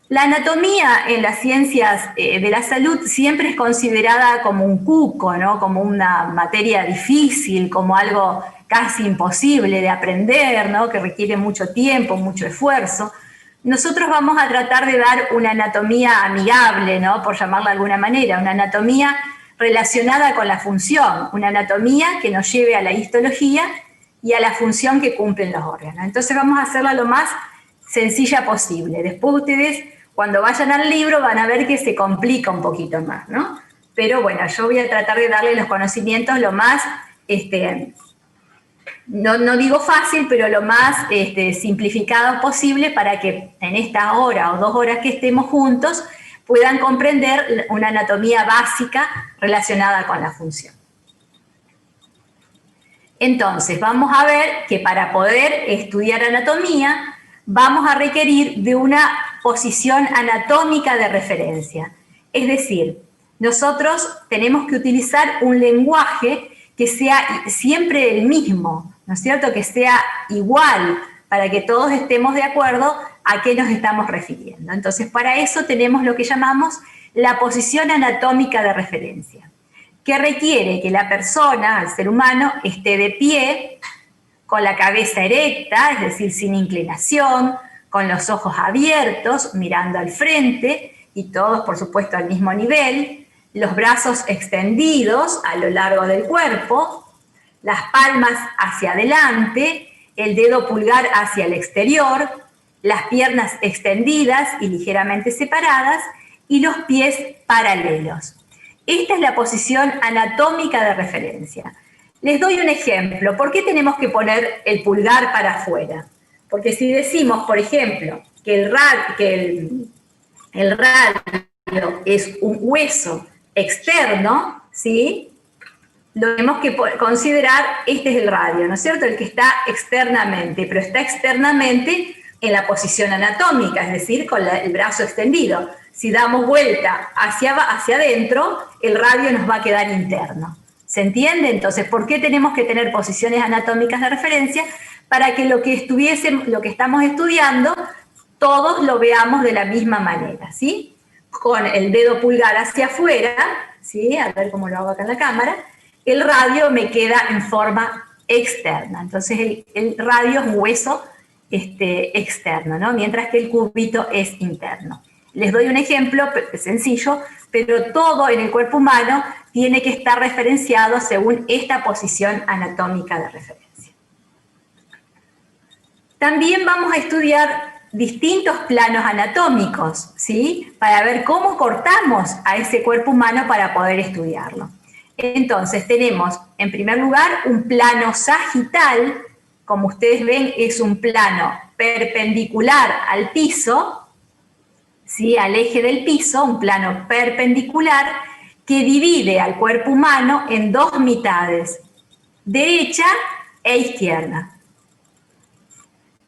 La anatomía en las ciencias de la salud siempre es considerada como un cuco, ¿no? Como una materia difícil, como algo casi imposible de aprender, ¿no? Que requiere mucho tiempo, mucho esfuerzo. Nosotros vamos a tratar de dar una anatomía amigable, ¿no? Por llamarla de alguna manera, una anatomía relacionada con la función, una anatomía que nos lleve a la histología y a la función que cumplen los órganos. Entonces vamos a hacerla lo más sencilla posible. Después ustedes, cuando vayan al libro, van a ver que se complica un poquito más, ¿no? Pero bueno, yo voy a tratar de darle los conocimientos lo más, no digo fácil, pero lo más simplificado posible para que en esta hora o 2 horas que estemos juntos puedan comprender una anatomía básica relacionada con la función. Entonces, vamos a ver que para poder estudiar anatomía, vamos a requerir de una posición anatómica de referencia. Es decir, nosotros tenemos que utilizar un lenguaje que sea siempre el mismo, ¿no es cierto? Que sea igual, para que todos estemos de acuerdo a qué nos estamos refiriendo. Entonces, para eso tenemos lo que llamamos la posición anatómica de referencia, que requiere que la persona, el ser humano, esté de pie, con la cabeza erecta, es decir, sin inclinación, con los ojos abiertos, mirando al frente, y todos, por supuesto, al mismo nivel, los brazos extendidos a lo largo del cuerpo, las palmas hacia adelante, el dedo pulgar hacia el exterior, las piernas extendidas y ligeramente separadas, y los pies paralelos. Esta es la posición anatómica de referencia. Les doy un ejemplo. ¿Por qué tenemos que poner el pulgar para afuera? Porque si decimos, por ejemplo, que el radio es un hueso externo, ¿sí? Lo tenemos que considerar, este es el radio, ¿no es cierto? El que está externamente, pero está externamente en la posición anatómica, es decir, con el brazo extendido. Si damos vuelta hacia adentro, el radio nos va a quedar interno. ¿Se entiende? Entonces, ¿por qué tenemos que tener posiciones anatómicas de referencia? Para que lo que estamos estudiando, todos lo veamos de la misma manera, ¿sí? Con el dedo pulgar hacia afuera, ¿sí? A ver cómo lo hago acá en la cámara, el radio me queda en forma externa. Entonces el radio es un hueso externo, ¿no? Mientras que el cúbito es interno. Les doy un ejemplo sencillo, pero todo en el cuerpo humano tiene que estar referenciado según esta posición anatómica de referencia. También vamos a estudiar distintos planos anatómicos, ¿sí? Para ver cómo cortamos a ese cuerpo humano para poder estudiarlo. Entonces tenemos, en primer lugar, un plano sagital. Como ustedes ven, es un plano perpendicular al piso, ¿sí? Al eje del piso, un plano perpendicular que divide al cuerpo humano en 2 mitades, derecha e izquierda.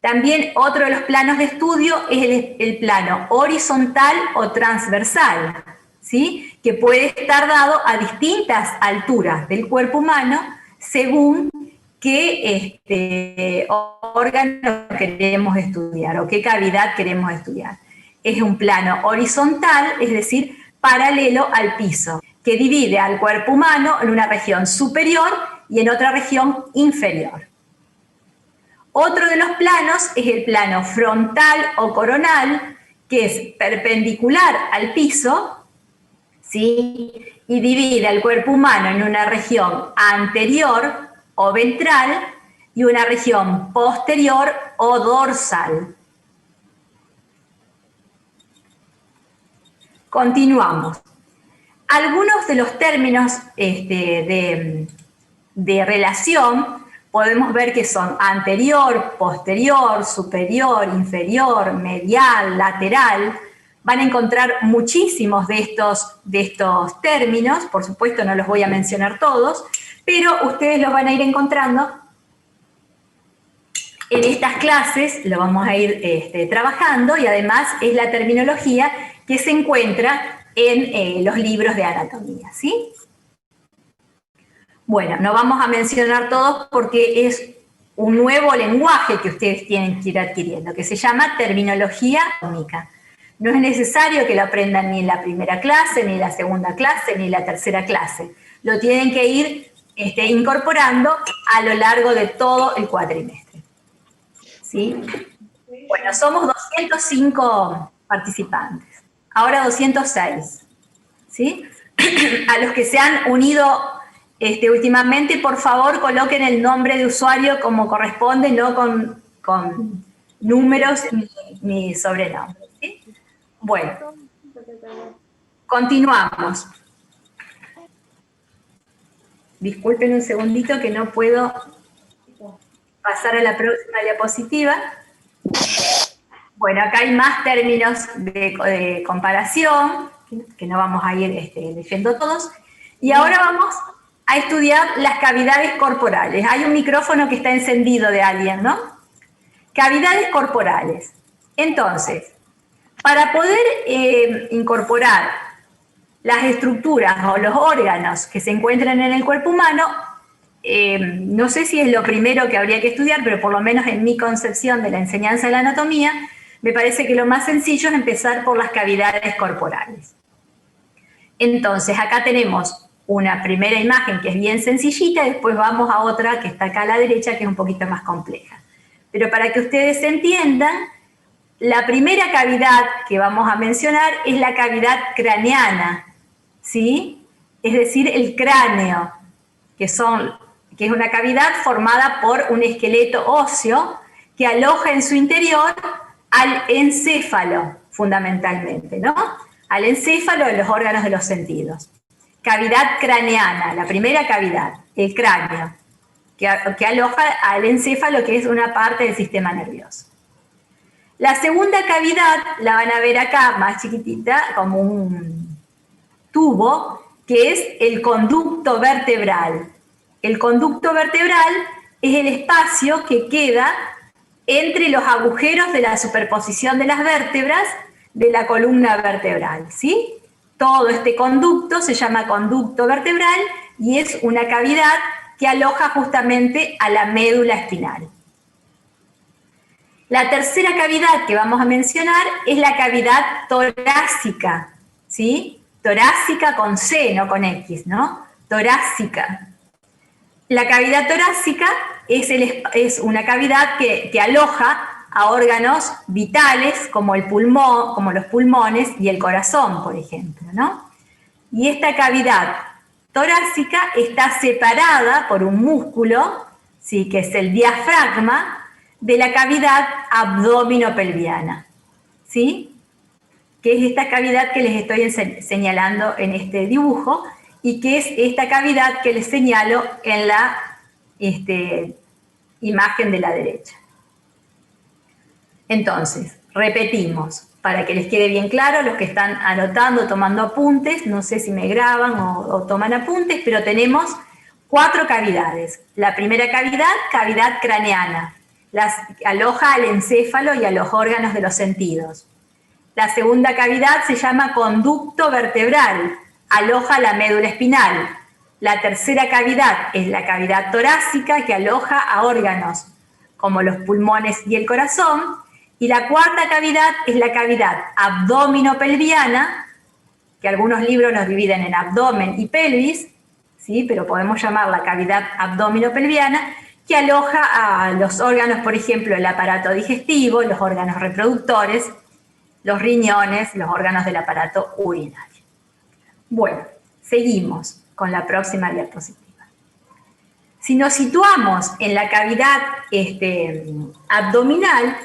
También otro de los planos de estudio es el plano horizontal o transversal, ¿sí? Que puede estar dado a distintas alturas del cuerpo humano según qué órgano queremos estudiar o qué cavidad queremos estudiar. Es un plano horizontal, es decir, paralelo al piso, que divide al cuerpo humano en una región superior y en otra región inferior. Otro de los planos es el plano frontal o coronal, que es perpendicular al piso, ¿sí? Y divide al cuerpo humano en una región anterior o ventral y una región posterior o dorsal. Continuamos. Algunos de los términos de relación podemos ver que son anterior, posterior, superior, inferior, medial, lateral. Van a encontrar muchísimos de estos términos, por supuesto no los voy a mencionar todos, pero ustedes los van a ir encontrando en estas clases, lo vamos a ir trabajando, y además es la terminología que se encuentra en los libros de anatomía, ¿sí? Bueno, no vamos a mencionar todos porque es un nuevo lenguaje que ustedes tienen que ir adquiriendo, que se llama terminología anatómica. No es necesario que lo aprendan ni en la primera clase, ni en la segunda clase, ni en la tercera clase. Lo tienen que ir incorporando a lo largo de todo el cuatrimestre. ¿Sí? Bueno, somos 205 participantes, ahora 206. ¿Sí? a los que se han unido últimamente, por favor, coloquen el nombre de usuario como corresponde, no con números ni sobrenombres. ¿Sí? Bueno, continuamos. Disculpen un segundito que no puedo pasar a la próxima diapositiva. Bueno, acá hay más términos de comparación, que no vamos a ir leyendo todos. Y ahora vamos a estudiar las cavidades corporales. Hay un micrófono que está encendido de alguien, ¿no? Cavidades corporales. Entonces, para poder incorporar las estructuras o los órganos que se encuentran en el cuerpo humano, no sé si es lo primero que habría que estudiar, pero por lo menos en mi concepción de la enseñanza de la anatomía, me parece que lo más sencillo es empezar por las cavidades corporales. Entonces, acá tenemos una primera imagen que es bien sencillita, y después vamos a otra que está acá a la derecha, que es un poquito más compleja. Pero para que ustedes entiendan, la primera cavidad que vamos a mencionar es la cavidad craneana, ¿sí? Es decir, el cráneo, que es una cavidad formada por un esqueleto óseo que aloja en su interior al encéfalo, fundamentalmente, ¿no? Al encéfalo de los órganos de los sentidos. Cavidad craneana, la primera cavidad, el cráneo, que aloja al encéfalo, que es una parte del sistema nervioso. La segunda cavidad la van a ver acá, más chiquitita, como un tubo, que es el conducto vertebral. El conducto vertebral es el espacio que queda entre los agujeros de la superposición de las vértebras de la columna vertebral, ¿sí? Todo este conducto se llama conducto vertebral y es una cavidad que aloja justamente a la médula espinal. La tercera cavidad que vamos a mencionar es la cavidad torácica, ¿sí? Torácica con C, no con X, ¿no? Torácica. La cavidad torácica es una cavidad que aloja a órganos vitales como el pulmón, como los pulmones y el corazón, por ejemplo, ¿no? Y esta cavidad torácica está separada por un músculo, ¿sí? Que es el diafragma, de la cavidad abdominopelviana, ¿sí? Que es esta cavidad que les estoy señalando en este dibujo y que es esta cavidad que les señalo en la imagen de la derecha. Entonces, repetimos, para que les quede bien claro, los que están anotando, tomando apuntes, no sé si me graban o toman apuntes, pero tenemos 4 cavidades. La primera cavidad, cavidad craneana, aloja al encéfalo y a los órganos de los sentidos. La segunda cavidad se llama conducto vertebral, aloja la médula espinal. La tercera cavidad es la cavidad torácica, que aloja a órganos como los pulmones y el corazón. Y la cuarta cavidad es la cavidad abdominopelviana, que algunos libros los dividen en abdomen y pelvis, ¿sí? Pero podemos llamarla cavidad abdominopelviana, que aloja a los órganos, por ejemplo, el aparato digestivo, los órganos reproductores, los riñones, los órganos del aparato urinario. Bueno, seguimos con la próxima diapositiva. Si nos situamos en la cavidad abdominal,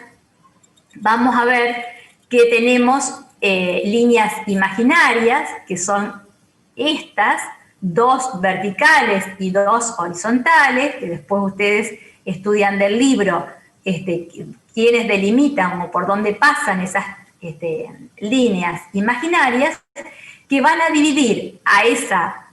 vamos a ver que tenemos líneas imaginarias, que son estas, 2 verticales y 2 horizontales, que después ustedes estudian del libro quiénes delimitan o por dónde pasan esas líneas imaginarias, que van a dividir a esa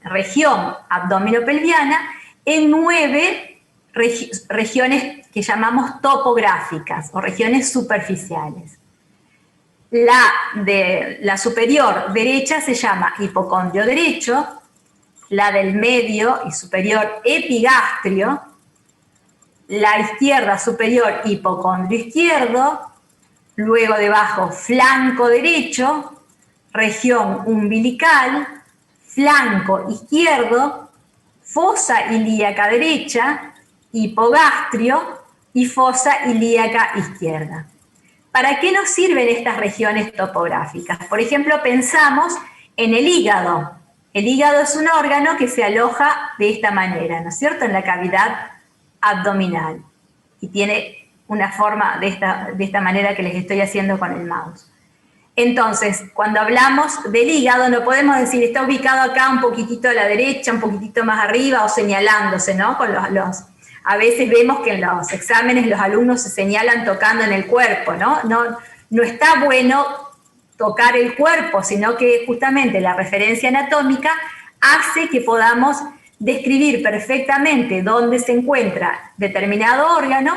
región abdominopelviana en 9 regiones que llamamos topográficas o regiones superficiales. La superior derecha se llama hipocondrio derecho, la del medio y superior epigastrio, la izquierda superior hipocondrio izquierdo, luego debajo flanco derecho, región umbilical, flanco izquierdo, fosa ilíaca derecha, hipogastrio y fosa ilíaca izquierda. ¿Para qué nos sirven estas regiones topográficas? Por ejemplo, pensamos en el hígado. El hígado es un órgano que se aloja de esta manera, ¿no es cierto?, en la cavidad abdominal. Y tiene una forma de esta manera que les estoy haciendo con el mouse. Entonces, cuando hablamos del hígado, no podemos decir está ubicado acá un poquitito a la derecha, un poquitito más arriba, o señalándose, ¿no? A veces vemos que en los exámenes los alumnos se señalan tocando en el cuerpo, ¿no? No está bueno tocar el cuerpo, sino que justamente la referencia anatómica hace que podamos describir perfectamente dónde se encuentra determinado órgano,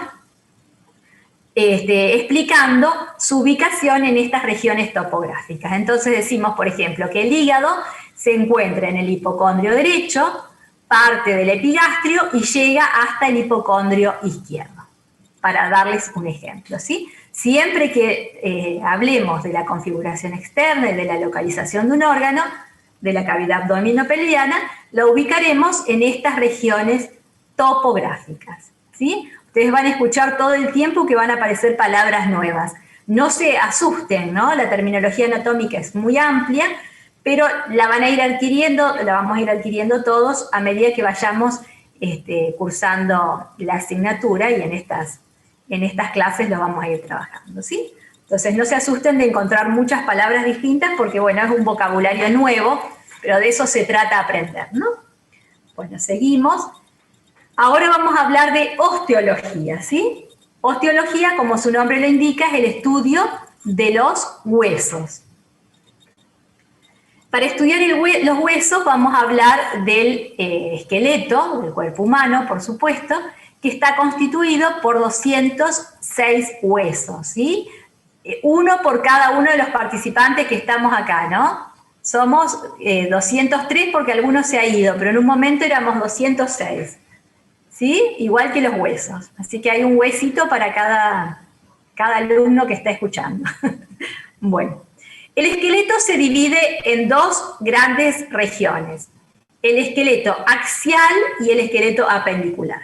explicando su ubicación en estas regiones topográficas. Entonces decimos, por ejemplo, que el hígado se encuentra en el hipocondrio derecho, parte del epigastrio y llega hasta el hipocondrio izquierdo, para darles un ejemplo, ¿sí? Siempre que hablemos de la configuración externa y de la localización de un órgano, de la cavidad abdominopelviana, lo ubicaremos en estas regiones topográficas, ¿sí? Ustedes van a escuchar todo el tiempo que van a aparecer palabras nuevas. No se asusten, ¿no? La terminología anatómica es muy amplia, pero la vamos a ir adquiriendo todos a medida que vayamos cursando la asignatura, y en estas clases lo vamos a ir trabajando, ¿sí? Entonces no se asusten de encontrar muchas palabras distintas porque, bueno, es un vocabulario nuevo, pero de eso se trata aprender, ¿no? Bueno, seguimos. Ahora vamos a hablar de osteología, ¿sí? Osteología, como su nombre lo indica, es el estudio de los huesos. Para estudiar los huesos vamos a hablar del esqueleto, del cuerpo humano, por supuesto, que está constituido por 206 huesos, ¿sí? Uno por cada uno de los participantes que estamos acá, ¿no? Somos 203 porque algunos se ha ido, pero en un momento éramos 206. ¿Sí? Igual que los huesos. Así que hay un huesito para cada alumno que está escuchando. Bueno, el esqueleto se divide en dos grandes regiones. El esqueleto axial y el esqueleto apendicular.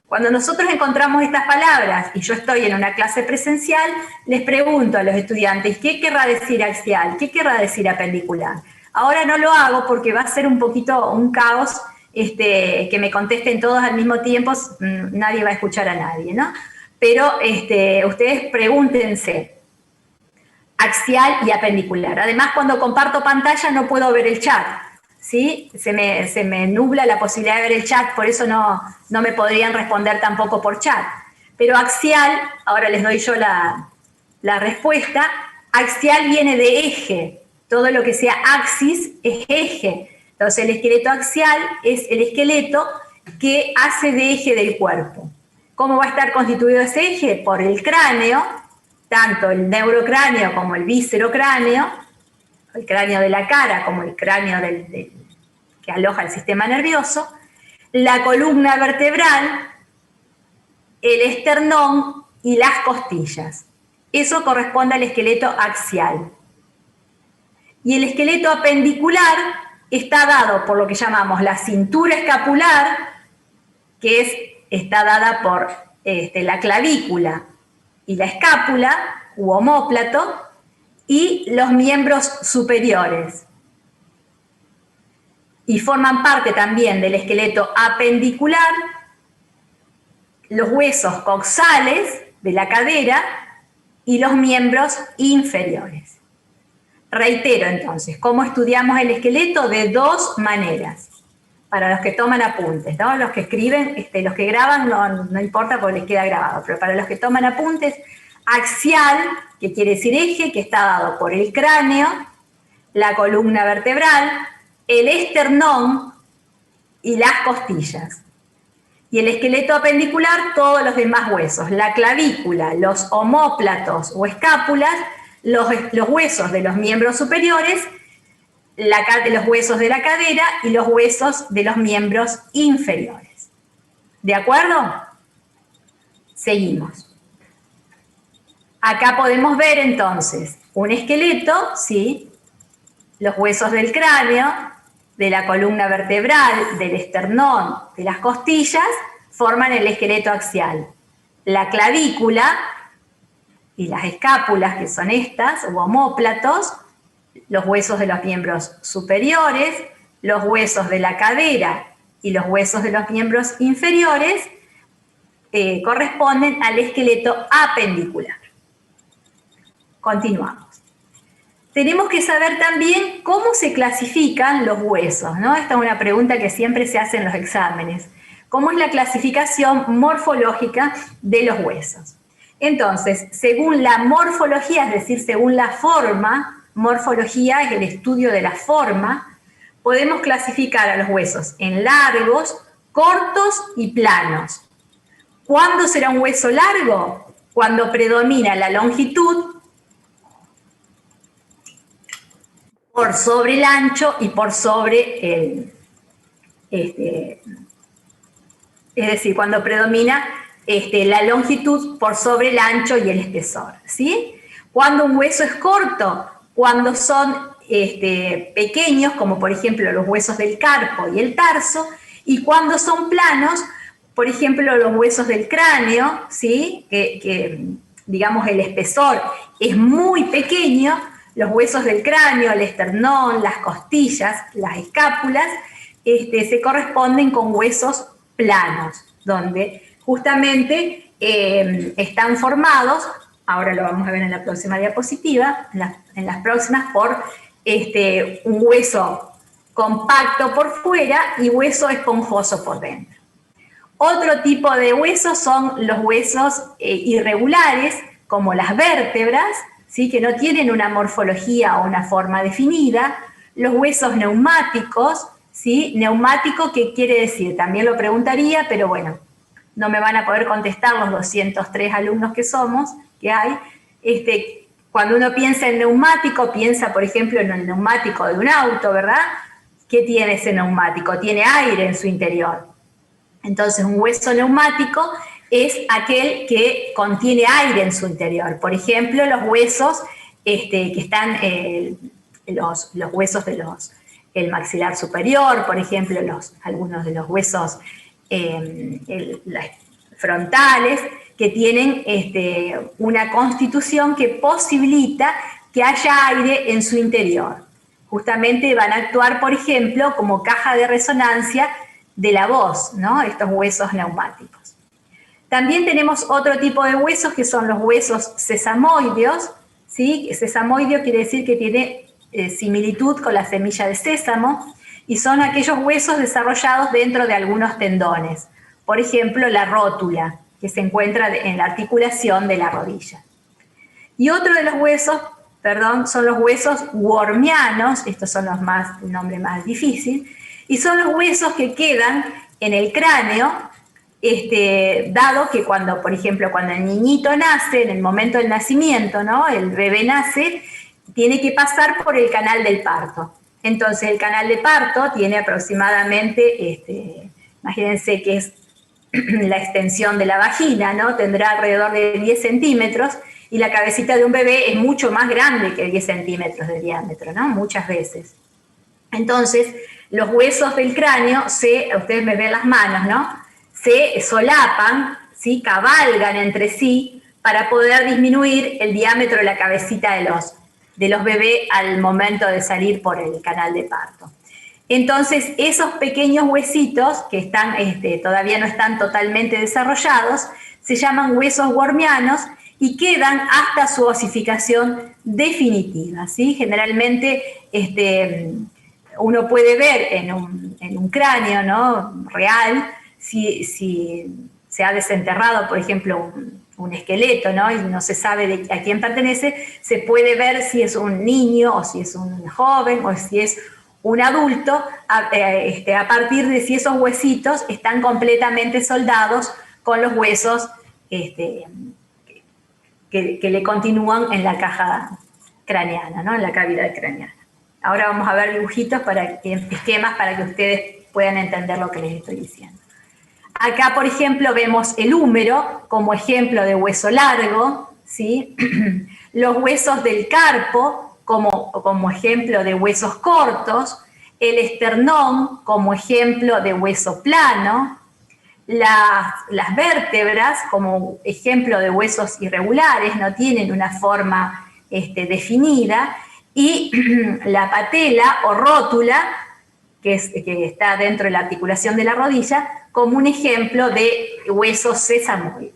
Cuando nosotros encontramos estas palabras, y yo estoy en una clase presencial, les pregunto a los estudiantes, ¿qué querrá decir axial? ¿Qué querrá decir apendicular? Ahora no lo hago porque va a ser un poquito un caos, que me contesten todos al mismo tiempo, nadie va a escuchar a nadie, ¿no? Pero ustedes pregúntense, axial y apendicular. Además, cuando comparto pantalla no puedo ver el chat, ¿sí? Se me nubla la posibilidad de ver el chat, por eso no me podrían responder tampoco por chat. Pero axial, ahora les doy yo la respuesta, axial viene de eje, todo lo que sea axis es eje. Entonces el esqueleto axial es el esqueleto que hace de eje del cuerpo. ¿Cómo va a estar constituido ese eje? Por el cráneo, tanto el neurocráneo como el viscerocráneo, el cráneo de la cara como el cráneo que aloja el sistema nervioso, la columna vertebral, el esternón y las costillas. Eso corresponde al esqueleto axial. Y el esqueleto apendicular está dado por lo que llamamos la cintura escapular, que está dada por la clavícula y la escápula, u omóplato, y los miembros superiores. Y forman parte también del esqueleto apendicular los huesos coxales de la cadera y los miembros inferiores. Reitero entonces, ¿cómo estudiamos el esqueleto? De dos maneras. Para los que toman apuntes, ¿no? Los que escriben, los que graban no importa porque les queda grabado, pero para los que toman apuntes, axial, que quiere decir eje, que está dado por el cráneo, la columna vertebral, el esternón y las costillas. Y el esqueleto apendicular, todos los demás huesos, la clavícula, los omóplatos o escápulas, los huesos de los miembros superiores, los huesos de la cadera y los huesos de los miembros inferiores. ¿De acuerdo? Seguimos. Acá podemos ver entonces un esqueleto, ¿sí? Los huesos del cráneo, de la columna vertebral, del esternón, de las costillas, forman el esqueleto axial. La clavícula y las escápulas, que son estas, u omóplatos, los huesos de los miembros superiores, los huesos de la cadera y los huesos de los miembros inferiores corresponden al esqueleto apendicular. Continuamos. Tenemos que saber también cómo se clasifican los huesos, ¿no? Esta es una pregunta que siempre se hace en los exámenes. ¿Cómo es la clasificación morfológica de los huesos? Entonces, según la morfología, es decir, según la forma, morfología es el estudio de la forma, podemos clasificar a los huesos en largos, cortos y planos. ¿Cuándo será un hueso largo? Cuando predomina la longitud por sobre el ancho y por sobre el... es decir, cuando predomina la longitud por sobre el ancho y el espesor, ¿sí? Cuando un hueso es corto, cuando son pequeños, como por ejemplo los huesos del carpo y el tarso, y cuando son planos, por ejemplo los huesos del cráneo, ¿sí? que digamos el espesor es muy pequeño, los huesos del cráneo, el esternón, las costillas, las escápulas, se corresponden con huesos planos, donde justamente están formados, ahora lo vamos a ver en la próxima diapositiva, en las próximas, por un hueso compacto por fuera y hueso esponjoso por dentro. Otro tipo de huesos son los huesos irregulares, como las vértebras, ¿sí? Que no tienen una morfología o una forma definida, los huesos neumáticos, ¿sí? Neumático, ¿qué quiere decir? También lo preguntaría, pero bueno, no me van a poder contestar los 203 alumnos que hay. Cuando uno piensa en neumático, piensa, por ejemplo, en el neumático de un auto, ¿verdad? ¿Qué tiene ese neumático? Tiene aire en su interior. Entonces, un hueso neumático es aquel que contiene aire en su interior. Por ejemplo, los huesos que están, los huesos el maxilar superior, por ejemplo, algunos de los huesos frontales, que tienen una constitución que posibilita que haya aire en su interior. Justamente van a actuar, por ejemplo, como caja de resonancia de la voz, ¿no? Estos huesos neumáticos. También tenemos otro tipo de huesos que son los huesos sesamoideos, ¿sí? Sesamoideo quiere decir que tiene similitud con la semilla de sésamo, y son aquellos huesos desarrollados dentro de algunos tendones. Por ejemplo, la rótula, que se encuentra en la articulación de la rodilla. Y otro de los huesos, son los huesos wormianos, estos son el nombre más difícil, y son los huesos que quedan en el cráneo, dado que por ejemplo, cuando el niñito nace, en el momento del nacimiento, ¿no? El bebé nace, tiene que pasar por el canal del parto. Entonces, el canal de parto tiene aproximadamente, imagínense que es la extensión de la vagina, ¿no? Tendrá alrededor de 10 centímetros, y la cabecita de un bebé es mucho más grande que 10 centímetros de diámetro, ¿no? Muchas veces. Entonces, los huesos del cráneo, ustedes me ven las manos, ¿no? Se solapan, ¿sí? Cabalgan entre sí para poder disminuir el diámetro de la cabecita de los bebés al momento de salir por el canal de parto. Entonces, esos pequeños huesitos que están, todavía no están totalmente desarrollados, se llaman huesos wormianos y quedan hasta su osificación definitiva, ¿sí? Generalmente, uno puede ver en un cráneo, ¿no? Real, si se ha desenterrado, por ejemplo, un esqueleto, ¿no? Y no se sabe a quién pertenece, se puede ver si es un niño, o si es un joven, o si es un adulto, a partir de si esos huesitos están completamente soldados con los huesos que le continúan en la caja craneana, ¿no? En la cavidad craneana. Ahora vamos a ver dibujitos, esquemas para que ustedes puedan entender lo que les estoy diciendo. Acá, por ejemplo, vemos el húmero como ejemplo de hueso largo, ¿sí? Los huesos del carpo como ejemplo de huesos cortos, el esternón como ejemplo de hueso plano, las vértebras como ejemplo de huesos irregulares, no tienen una forma definida, y la patela o rótula, que está dentro de la articulación de la rodilla, como un ejemplo de hueso sesamoide.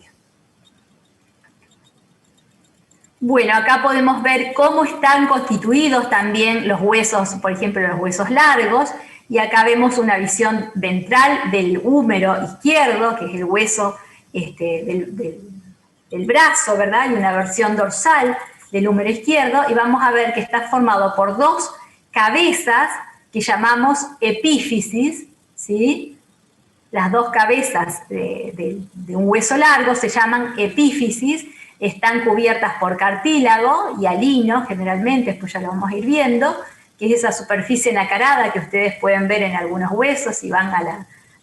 Bueno, acá podemos ver cómo están constituidos también los huesos, por ejemplo, los huesos largos, y acá vemos una visión ventral del húmero izquierdo, que es el hueso del brazo, ¿verdad? Y una versión dorsal del húmero izquierdo, y vamos a ver que está formado por dos cabezas que llamamos epífisis, ¿sí? Las dos cabezas de un hueso largo se llaman epífisis, están cubiertas por cartílago y alino, generalmente, después ya lo vamos a ir viendo, que es esa superficie nacarada que ustedes pueden ver en algunos huesos si van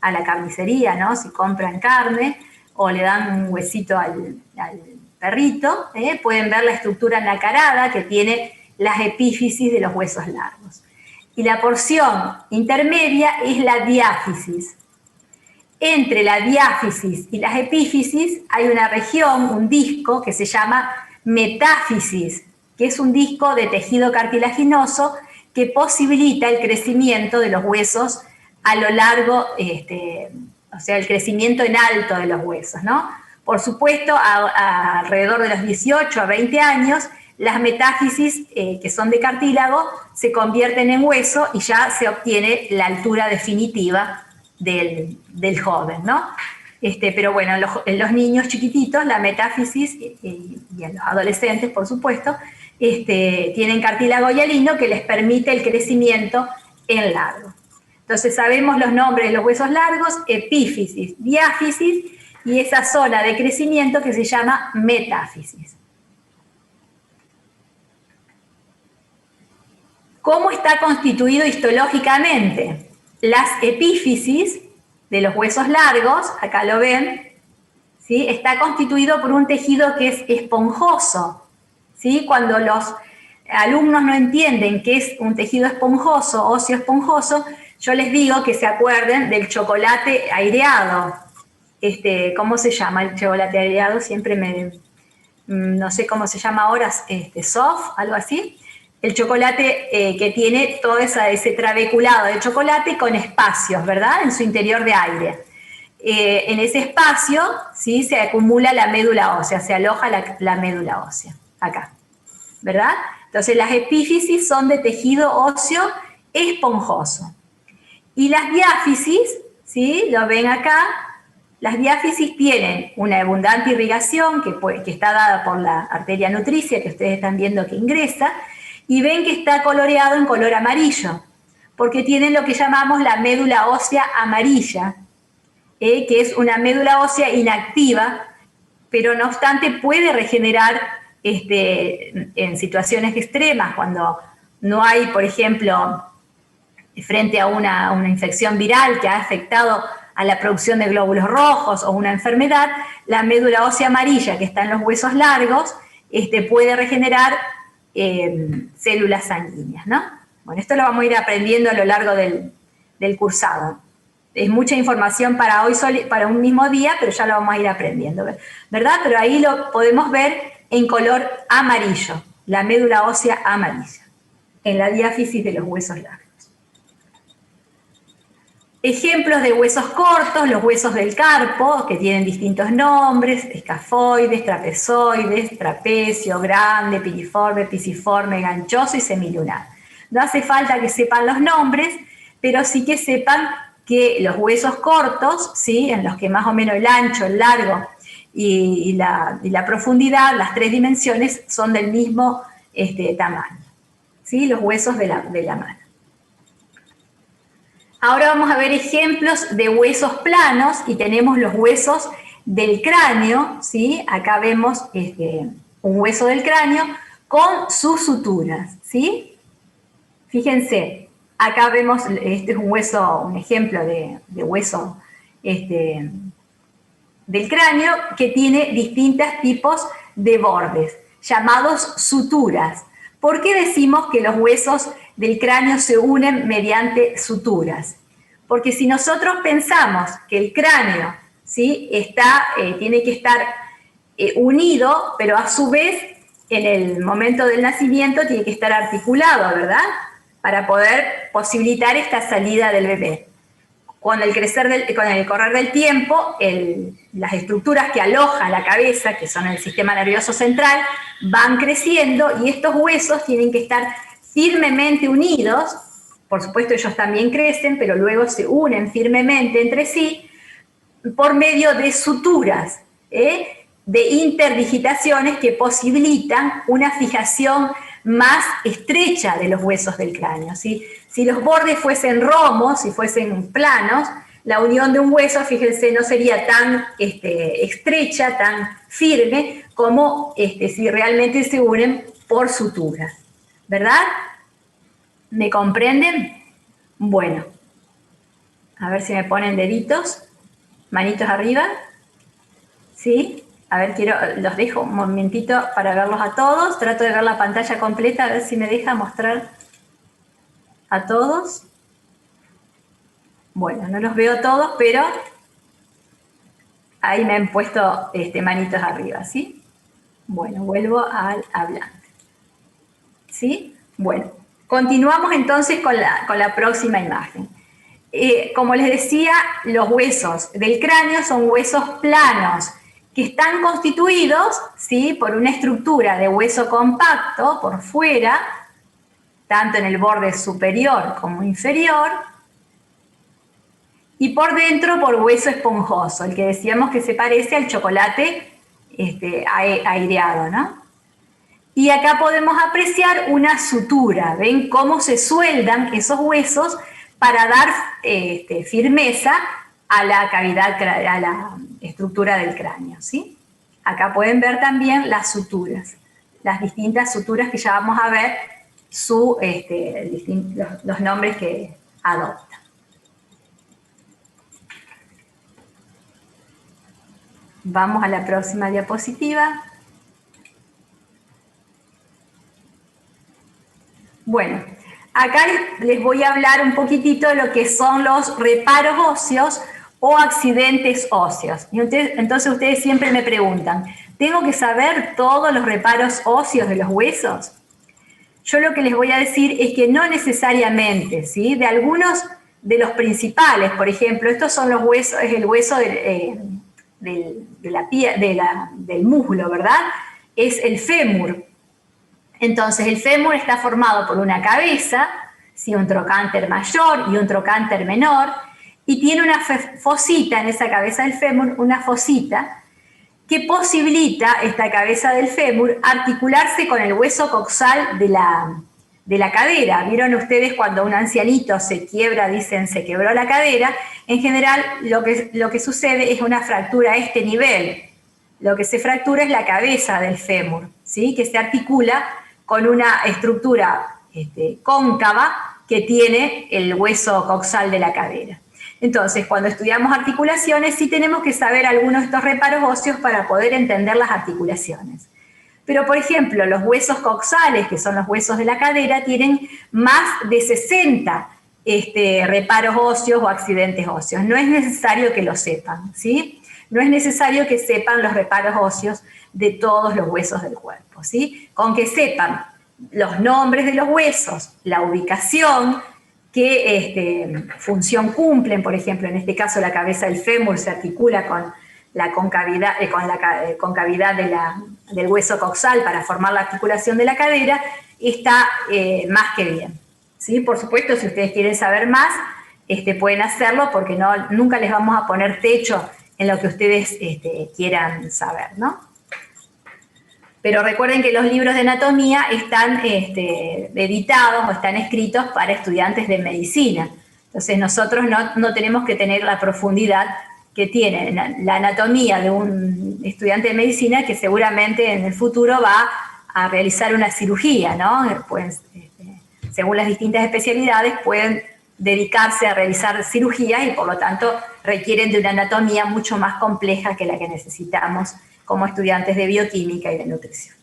a la carnicería, ¿no? Si compran carne o le dan un huesito al perrito, pueden ver la estructura nacarada que tiene las epífisis de los huesos largos. Y la porción intermedia es la diáfisis. Entre la diáfisis y las epífisis hay una región, un disco que se llama metáfisis, que es un disco de tejido cartilaginoso que posibilita el crecimiento de los huesos a lo largo, o sea, el crecimiento en alto de los huesos, ¿no? Por supuesto, alrededor de los 18 a 20 años, las metáfisis, que son de cartílago, se convierten en hueso y ya se obtiene la altura definitiva del joven, ¿no? Pero bueno, en los niños chiquititos, la metáfisis, y en los adolescentes, por supuesto, tienen cartílago y alino que les permite el crecimiento en largo. Entonces sabemos los nombres de los huesos largos, epífisis, diáfisis, y esa zona de crecimiento que se llama metáfisis. ¿Cómo está constituido histológicamente? Las epífisis de los huesos largos, acá lo ven, ¿sí? Está constituido por un tejido que es esponjoso, ¿sí? Cuando los alumnos no entienden qué es un tejido esponjoso, óseo esponjoso, yo les digo que se acuerden del chocolate aireado. ¿Cómo se llama el chocolate aireado? Siempre no sé cómo se llama ahora, soft, algo así. El chocolate que tiene todo ese trabeculado de chocolate con espacios, ¿verdad? En su interior de aire. En ese espacio, ¿sí? Se acumula la médula ósea, se aloja la médula ósea, acá, ¿verdad? Entonces las epífisis son de tejido óseo esponjoso. Y las diáfisis, ¿sí? Lo ven acá, las diáfisis tienen una abundante irrigación que está dada por la arteria nutricia, que ustedes están viendo que ingresa, y ven que está coloreado en color amarillo, porque tienen lo que llamamos la médula ósea amarilla, que es una médula ósea inactiva, pero no obstante puede regenerar en situaciones extremas, cuando no hay, por ejemplo, frente a una infección viral que ha afectado a la producción de glóbulos rojos o una enfermedad, la médula ósea amarilla que está en los huesos largos puede regenerar células sanguíneas, ¿no? Bueno, esto lo vamos a ir aprendiendo a lo largo del cursado. Es mucha información para hoy, para un mismo día, pero ya lo vamos a ir aprendiendo, ¿verdad? Pero ahí lo podemos ver en color amarillo, la médula ósea amarilla, en la diáfisis de los huesos largos. Ejemplos de huesos cortos, los huesos del carpo, que tienen distintos nombres: escafoides, trapezoides, trapecio, grande, piriforme, pisiforme, ganchoso y semilunar. No hace falta que sepan los nombres, pero sí que sepan que los huesos cortos, ¿sí? En los que más o menos el ancho, el largo y la profundidad, las tres dimensiones, son del mismo tamaño, ¿sí? Los huesos de la mano. Ahora vamos a ver ejemplos de huesos planos, y tenemos los huesos del cráneo, ¿sí? Acá vemos un hueso del cráneo con sus suturas, ¿sí? Fíjense, acá vemos, este es un hueso, un ejemplo de hueso del cráneo que tiene distintos tipos de bordes, llamados suturas. ¿Por qué decimos que los huesos del cráneo se unen mediante suturas? Porque si nosotros pensamos que el cráneo, ¿sí? Tiene que estar unido, pero a su vez en el momento del nacimiento tiene que estar articulado, ¿verdad? Para poder posibilitar esta salida del bebé. Con el correr del tiempo, las estructuras que alojan la cabeza, que son el sistema nervioso central, van creciendo y estos huesos tienen que estar firmemente unidos. Por supuesto, ellos también crecen, pero luego se unen firmemente entre sí por medio de suturas, de interdigitaciones que posibilitan una fijación más estrecha de los huesos del cráneo, ¿sí? Si los bordes fuesen romos, si fuesen planos, la unión de un hueso, fíjense, no sería tan estrecha, tan firme, como si realmente se unen por suturas, ¿verdad? ¿Me comprenden? Bueno, a ver si me ponen deditos, manitos arriba, ¿sí? A ver, los dejo un momentito para verlos a todos. Trato de ver la pantalla completa, a ver si me deja mostrar a todos. Bueno, no los veo todos, pero ahí me han puesto manitos arriba, ¿sí? Bueno, vuelvo al hablante. ¿Sí? Bueno, continuamos entonces con la próxima imagen. Como les decía, los huesos del cráneo son huesos planos, que están constituidos, ¿sí?, por una estructura de hueso compacto por fuera, tanto en el borde superior como inferior, y por dentro por hueso esponjoso, el que decíamos que se parece al chocolate aireado, ¿no? Y acá podemos apreciar una sutura, ¿ven cómo se sueldan esos huesos para dar firmeza a la cavidad, a la estructura del cráneo, ¿sí? Acá pueden ver también las suturas, las distintas suturas que ya vamos a ver los nombres que adoptan. Vamos a la próxima diapositiva. Bueno, acá les voy a hablar un poquitito de lo que son los reparos óseos o accidentes óseos. Y entonces ustedes siempre me preguntan, ¿tengo que saber todos los reparos óseos de los huesos? Yo lo que les voy a decir es que no necesariamente, ¿sí? De algunos de los principales, por ejemplo, estos son los huesos, es el hueso del muslo, ¿verdad? Es el fémur. Entonces el fémur está formado por una cabeza, ¿sí?, un trocánter mayor y un trocánter menor, y tiene una fosita en esa cabeza del fémur, una fosita que posibilita esta cabeza del fémur articularse con el hueso coxal de la cadera. ¿Vieron ustedes cuando un ancianito se quiebra, dicen se quebró la cadera? En general lo que sucede es una fractura a este nivel. Lo que se fractura es la cabeza del fémur, ¿sí?, que se articula con una estructura cóncava que tiene el hueso coxal de la cadera. Entonces, cuando estudiamos articulaciones, sí tenemos que saber algunos de estos reparos óseos para poder entender las articulaciones. Pero, por ejemplo, los huesos coxales, que son los huesos de la cadera, tienen más de 60 reparos óseos o accidentes óseos. No es necesario que lo sepan, ¿sí? No es necesario que sepan los reparos óseos de todos los huesos del cuerpo, ¿sí? Con que sepan los nombres de los huesos, la ubicación, qué función cumplen, por ejemplo, en este caso la cabeza del fémur se articula con la concavidad, del hueso coxal para formar la articulación de la cadera, está más que bien, ¿sí? Por supuesto, si ustedes quieren saber más, pueden hacerlo, porque nunca les vamos a poner techo en lo que ustedes quieran saber, ¿no? Pero recuerden que los libros de anatomía están editados o están escritos para estudiantes de medicina. Entonces nosotros no tenemos que tener la profundidad que tiene la anatomía de un estudiante de medicina que seguramente en el futuro va a realizar una cirugía, ¿no? Pues, según las distintas especialidades pueden dedicarse a realizar cirugías y por lo tanto requieren de una anatomía mucho más compleja que la que necesitamos como estudiantes de bioquímica y de nutrición.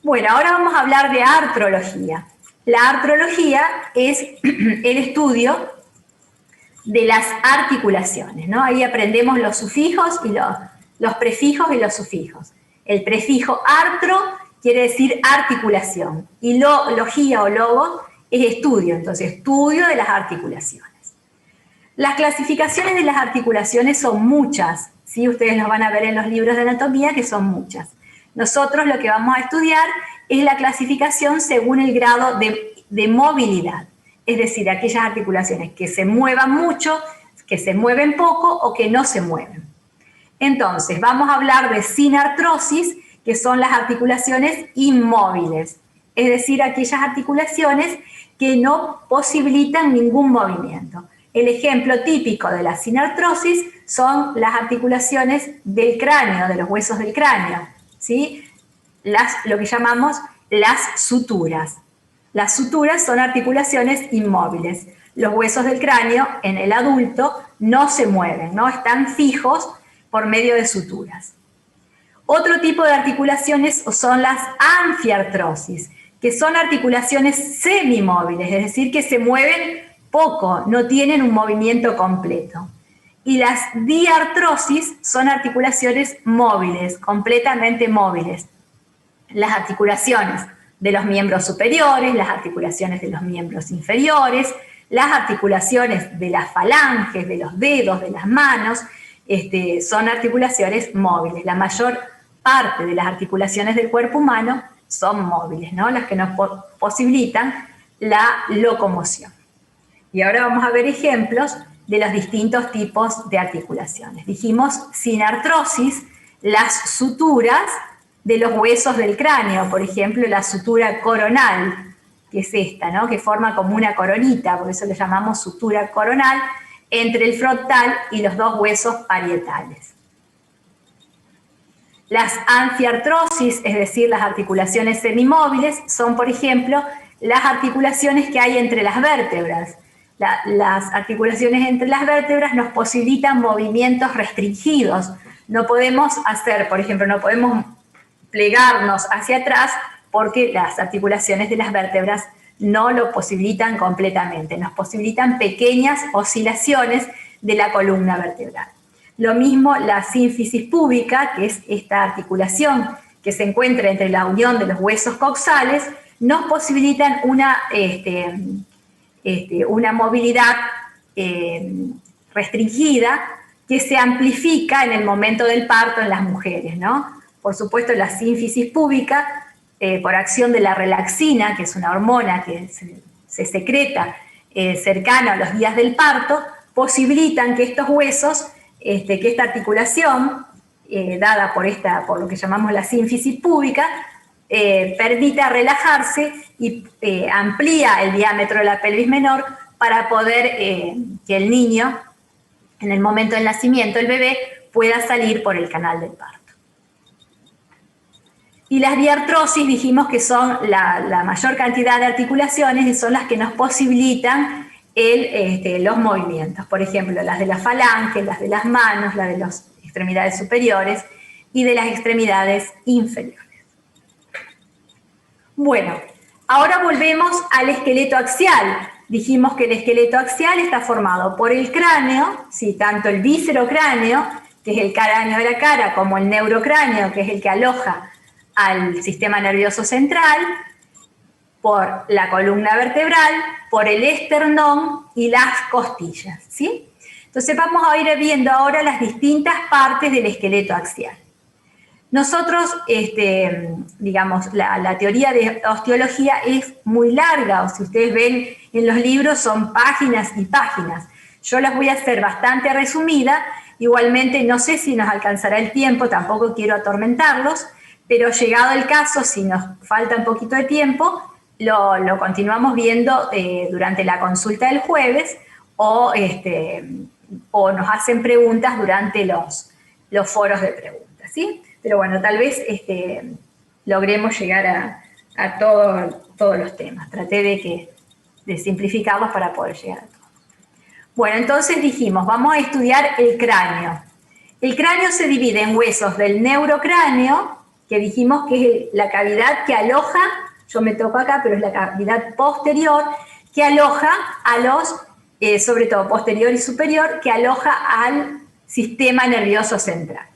Bueno, ahora vamos a hablar de artrología. La artrología es el estudio de las articulaciones, ¿no? Ahí aprendemos los sufijos y los prefijos y los sufijos. El prefijo artro quiere decir articulación, y logía o logo es estudio, entonces estudio de las articulaciones. Las clasificaciones de las articulaciones son muchas, ¿sí? Ustedes los van a ver en los libros de anatomía que son muchas. Nosotros lo que vamos a estudiar es la clasificación según el grado de movilidad, es decir, aquellas articulaciones que se muevan mucho, que se mueven poco o que no se mueven. Entonces, vamos a hablar de sinartrosis, que son las articulaciones inmóviles, es decir, aquellas articulaciones que no posibilitan ningún movimiento. El ejemplo típico de la sinartrosis son las articulaciones del cráneo, de los huesos del cráneo, ¿sí? Lo que llamamos las suturas. Las suturas son articulaciones inmóviles. Los huesos del cráneo en el adulto no se mueven, ¿no? Están fijos por medio de suturas. Otro tipo de articulaciones son las anfiartrosis, que son articulaciones semimóviles, es decir, que se mueven poco, no tienen un movimiento completo. Y las diartrosis son articulaciones móviles, completamente móviles. Las articulaciones de los miembros superiores, las articulaciones de los miembros inferiores, las articulaciones de las falanges, de los dedos, de las manos, son articulaciones móviles. La mayor parte de las articulaciones del cuerpo humano son móviles, ¿no? Las que nos posibilitan la locomoción. Y ahora vamos a ver ejemplos de los distintos tipos de articulaciones. Dijimos sinartrosis, las suturas de los huesos del cráneo, por ejemplo, la sutura coronal, que es esta, ¿no? Que forma como una coronita, por eso le llamamos sutura coronal, entre el frontal y los dos huesos parietales. Las anfiartrosis, es decir, las articulaciones semimóviles, son, por ejemplo, las articulaciones que hay entre las vértebras. Las articulaciones entre las vértebras nos posibilitan movimientos restringidos. No podemos hacer, por ejemplo, no podemos plegarnos hacia atrás porque las articulaciones de las vértebras no lo posibilitan completamente, nos posibilitan pequeñas oscilaciones de la columna vertebral. Lo mismo la sínfisis púbica, que es esta articulación que se encuentra entre la unión de los huesos coxales, nos posibilitan una movilidad restringida que se amplifica en el momento del parto en las mujeres, ¿no? Por supuesto, la sínfisis púbica, por acción de la relaxina, que es una hormona que se secreta cercano a los días del parto, posibilitan que estos huesos, que esta articulación, dada por lo que llamamos la sínfisis púbica, permita relajarse y amplía el diámetro de la pelvis menor para poder que el niño, en el momento del nacimiento, el bebé, pueda salir por el canal del parto. Y las diartrosis dijimos que son la mayor cantidad de articulaciones y son las que nos posibilitan los movimientos. Por ejemplo, las de las falanges, las de las manos, las de las extremidades superiores y de las extremidades inferiores. Bueno, ahora volvemos al esqueleto axial. Dijimos que el esqueleto axial está formado por el cráneo, ¿sí? Tanto el viscerocráneo, que es el cráneo de la cara, como el neurocráneo, que es el que aloja al sistema nervioso central, por la columna vertebral, por el esternón y las costillas, ¿sí? Entonces vamos a ir viendo ahora las distintas partes del esqueleto axial. Nosotros, digamos, la teoría de osteología es muy larga, o si ustedes ven en los libros son páginas y páginas. Yo las voy a hacer bastante resumida, igualmente no sé si nos alcanzará el tiempo, tampoco quiero atormentarlos, pero llegado el caso, si nos falta un poquito de tiempo, lo continuamos viendo durante la consulta del jueves o nos hacen preguntas durante los foros de preguntas, ¿sí? Pero bueno, tal vez logremos llegar a todos los temas. Traté de simplificarlos para poder llegar a todos. Bueno, entonces dijimos, vamos a estudiar el cráneo. El cráneo se divide en huesos del neurocráneo, que dijimos que es la cavidad que aloja, yo me toco acá, pero es la cavidad posterior, que aloja a los, sobre todo posterior y superior, que aloja al sistema nervioso central.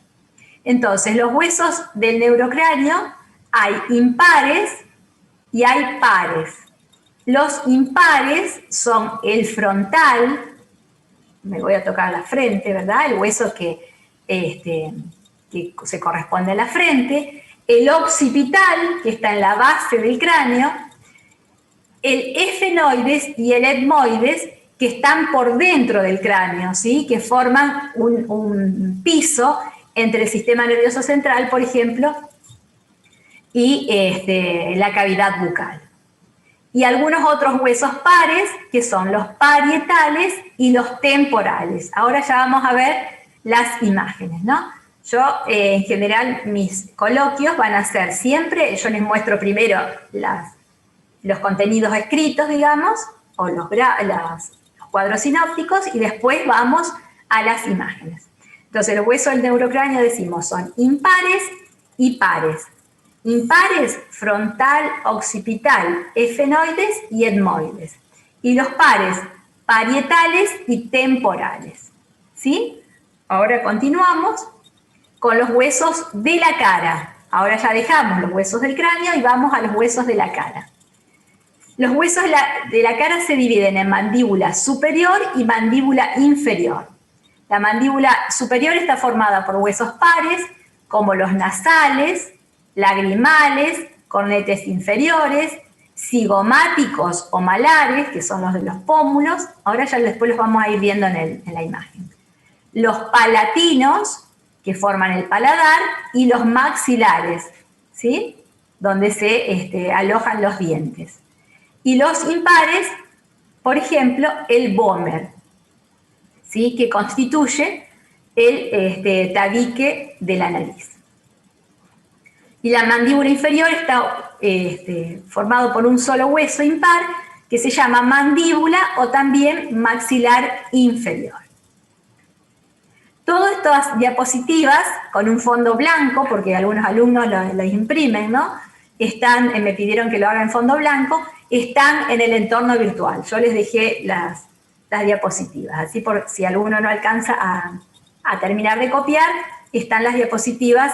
Entonces, los huesos del neurocráneo hay impares y hay pares. Los impares son el frontal, me voy a tocar la frente, ¿verdad? El hueso que se corresponde a la frente, el occipital, que está en la base del cráneo, el efenoides y el etmoides, que están por dentro del cráneo, ¿sí? Que forman un piso entre el sistema nervioso central, por ejemplo, y la cavidad bucal. Y algunos otros huesos pares, que son los parietales y los temporales. Ahora ya vamos a ver las imágenes, ¿no? Yo, en general, mis coloquios van a ser siempre, yo les muestro primero los contenidos escritos, digamos, o los cuadros sinópticos, y después vamos a las imágenes. Entonces, los huesos del neurocráneo, decimos, son impares y pares. Impares, frontal, occipital, efenoides y etmoides. Y los pares, parietales y temporales. ¿Sí? Ahora continuamos con los huesos de la cara. Ahora ya dejamos los huesos del cráneo y vamos a los huesos de la cara. Los huesos de la cara se dividen en mandíbula superior y mandíbula inferior. La mandíbula superior está formada por huesos pares, como los nasales, lagrimales, cornetes inferiores, cigomáticos o malares, que son los de los pómulos. Ahora ya después los vamos a ir viendo en la imagen. Los palatinos, que forman el paladar, y los maxilares, ¿sí? Donde se alojan los dientes. Y los impares, por ejemplo, el vómer, ¿sí? Que constituye el tabique de la nariz. Y la mandíbula inferior está formado por un solo hueso impar, que se llama mandíbula o también maxilar inferior. Todas estas diapositivas, con un fondo blanco, porque algunos alumnos las imprimen, ¿no? Me pidieron que lo haga en fondo blanco, están en el entorno virtual. Yo les dejé las diapositivas, así por si alguno no alcanza a terminar de copiar, están las diapositivas,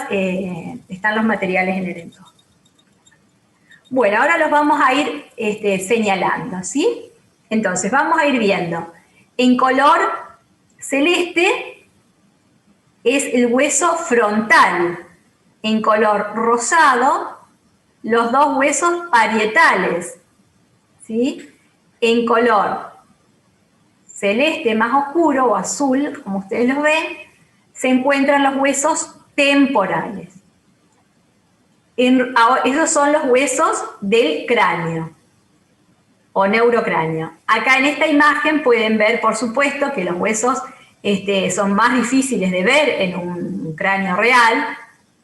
están los materiales en el entorno. Bueno, ahora los vamos a ir señalando, ¿sí? Entonces, vamos a ir viendo. En color celeste es el hueso frontal. En color rosado, los dos huesos parietales, ¿sí? En color celeste más oscuro o azul, como ustedes los ven, se encuentran los huesos temporales. Esos son los huesos del cráneo o neurocráneo. Acá en esta imagen pueden ver, por supuesto, que los huesos son más difíciles de ver en un cráneo real,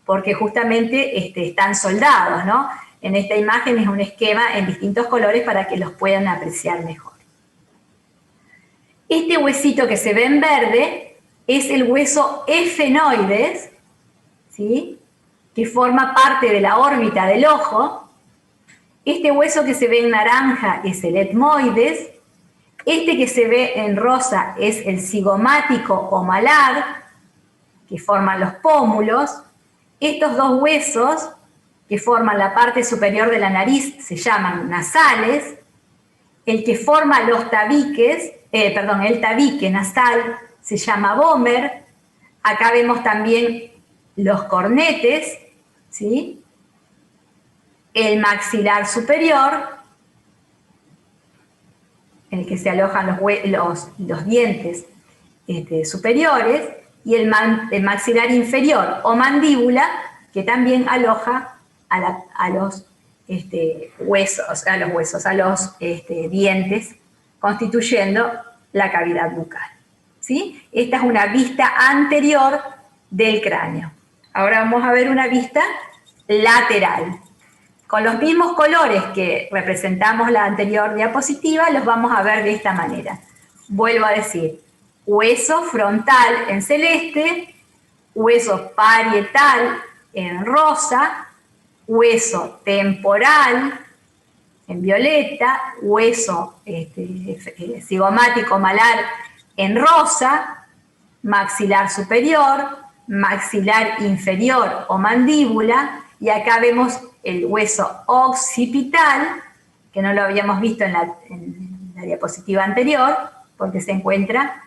porque justamente están soldados, ¿no? En esta imagen es un esquema en distintos colores para que los puedan apreciar mejor. Este huesito que se ve en verde es el hueso efenoides, ¿sí? Que forma parte de la órbita del ojo. Este hueso que se ve en naranja es el etmoides. Este que se ve en rosa es el cigomático o malar, que forman los pómulos. Estos dos huesos que forman la parte superior de la nariz se llaman nasales. El que forma los tabiques, el tabique nasal se llama vómer. Acá vemos también los cornetes, ¿sí? El maxilar superior, en el que se alojan los dientes superiores, y el maxilar inferior o mandíbula, que también aloja a los dientes, constituyendo la cavidad bucal, ¿sí? Esta es una vista anterior del cráneo. Ahora vamos a ver una vista lateral. Con los mismos colores que representamos la anterior diapositiva, los vamos a ver de esta manera. Vuelvo a decir, hueso frontal en celeste, hueso parietal en rosa, hueso temporal en violeta, hueso cigomático malar en rosa, maxilar superior, maxilar inferior o mandíbula, y acá vemos el hueso occipital, que no lo habíamos visto en la diapositiva anterior, porque se encuentra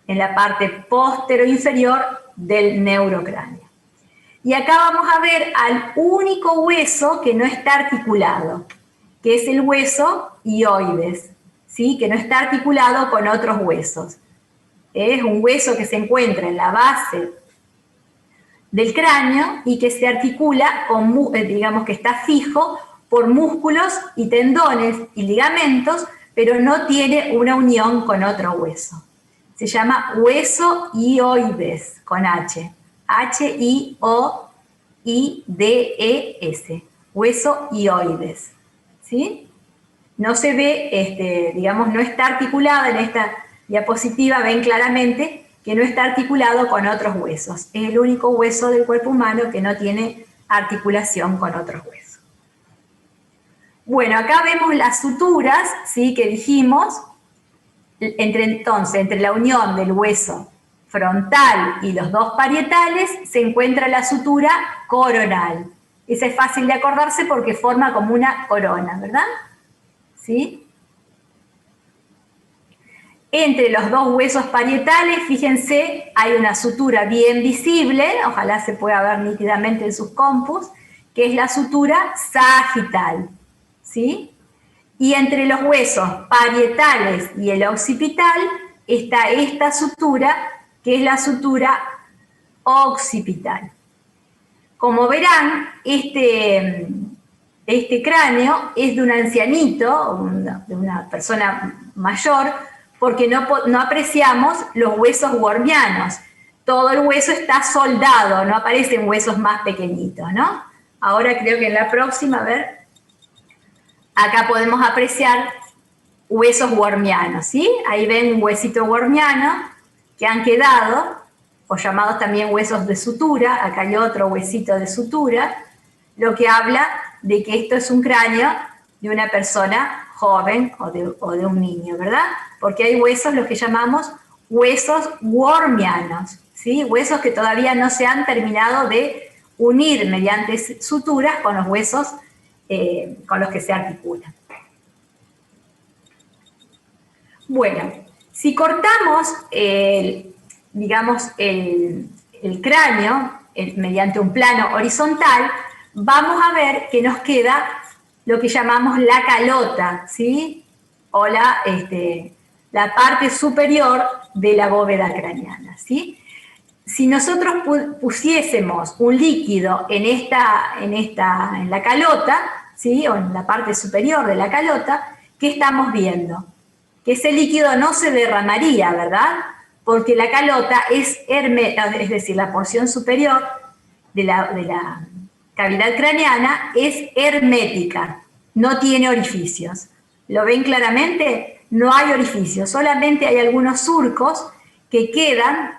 en la parte posterior del neurocráneo. Y acá vamos a ver al único hueso que no está articulado, que es el hueso hioides, ¿sí? Que no está articulado con otros huesos. Es un hueso que se encuentra en la base del cráneo y que se articula, con, digamos que está fijo por músculos y tendones y ligamentos, pero no tiene una unión con otro hueso. Se llama hueso hioides, con H. H-I-O-I-D-E-S. Hueso hioides. ¿Sí? No se ve, digamos, no está articulado en esta diapositiva, ven claramente que no está articulado con otros huesos. Es el único hueso del cuerpo humano que no tiene articulación con otros huesos. Bueno, acá vemos las suturas, ¿sí? Que dijimos, entonces, entre la unión del hueso frontal y los dos parietales se encuentra la sutura coronal. Esa es fácil de acordarse porque forma como una corona, ¿verdad? ¿Sí? Entre los dos huesos parietales, fíjense, hay una sutura bien visible, ojalá se pueda ver nítidamente en sus compus, que es la sutura sagital, ¿sí? Y entre los huesos parietales y el occipital está esta sutura, que es la sutura occipital. Como verán, este cráneo es de un ancianito, de una persona mayor, porque no apreciamos los huesos wormianos. Todo el hueso está soldado, no aparecen huesos más pequeñitos, ¿no? Ahora creo que en la próxima, a ver, acá podemos apreciar huesos wormianos, ¿sí? Ahí ven un huesito wormiano que han quedado, o llamados también huesos de sutura, acá hay otro huesito de sutura, lo que habla de que esto es un cráneo de una persona joven o de un niño, ¿verdad? Porque hay huesos, los que llamamos huesos wormianos, ¿sí? Huesos que todavía no se han terminado de unir mediante suturas con los huesos con los que se articulan. Bueno, si cortamos, digamos, el cráneo mediante un plano horizontal, vamos a ver que nos queda lo que llamamos la calota, ¿sí? O la parte superior de la bóveda craneana, ¿sí? Si nosotros pusiésemos un líquido en la calota, ¿sí? O en la parte superior de la calota, ¿qué estamos viendo? Que ese líquido no se derramaría, ¿verdad? Porque la calota es decir, la porción superior de la cavidad craneana es hermética, no tiene orificios. ¿Lo ven claramente? No hay orificios, solamente hay algunos surcos que quedan,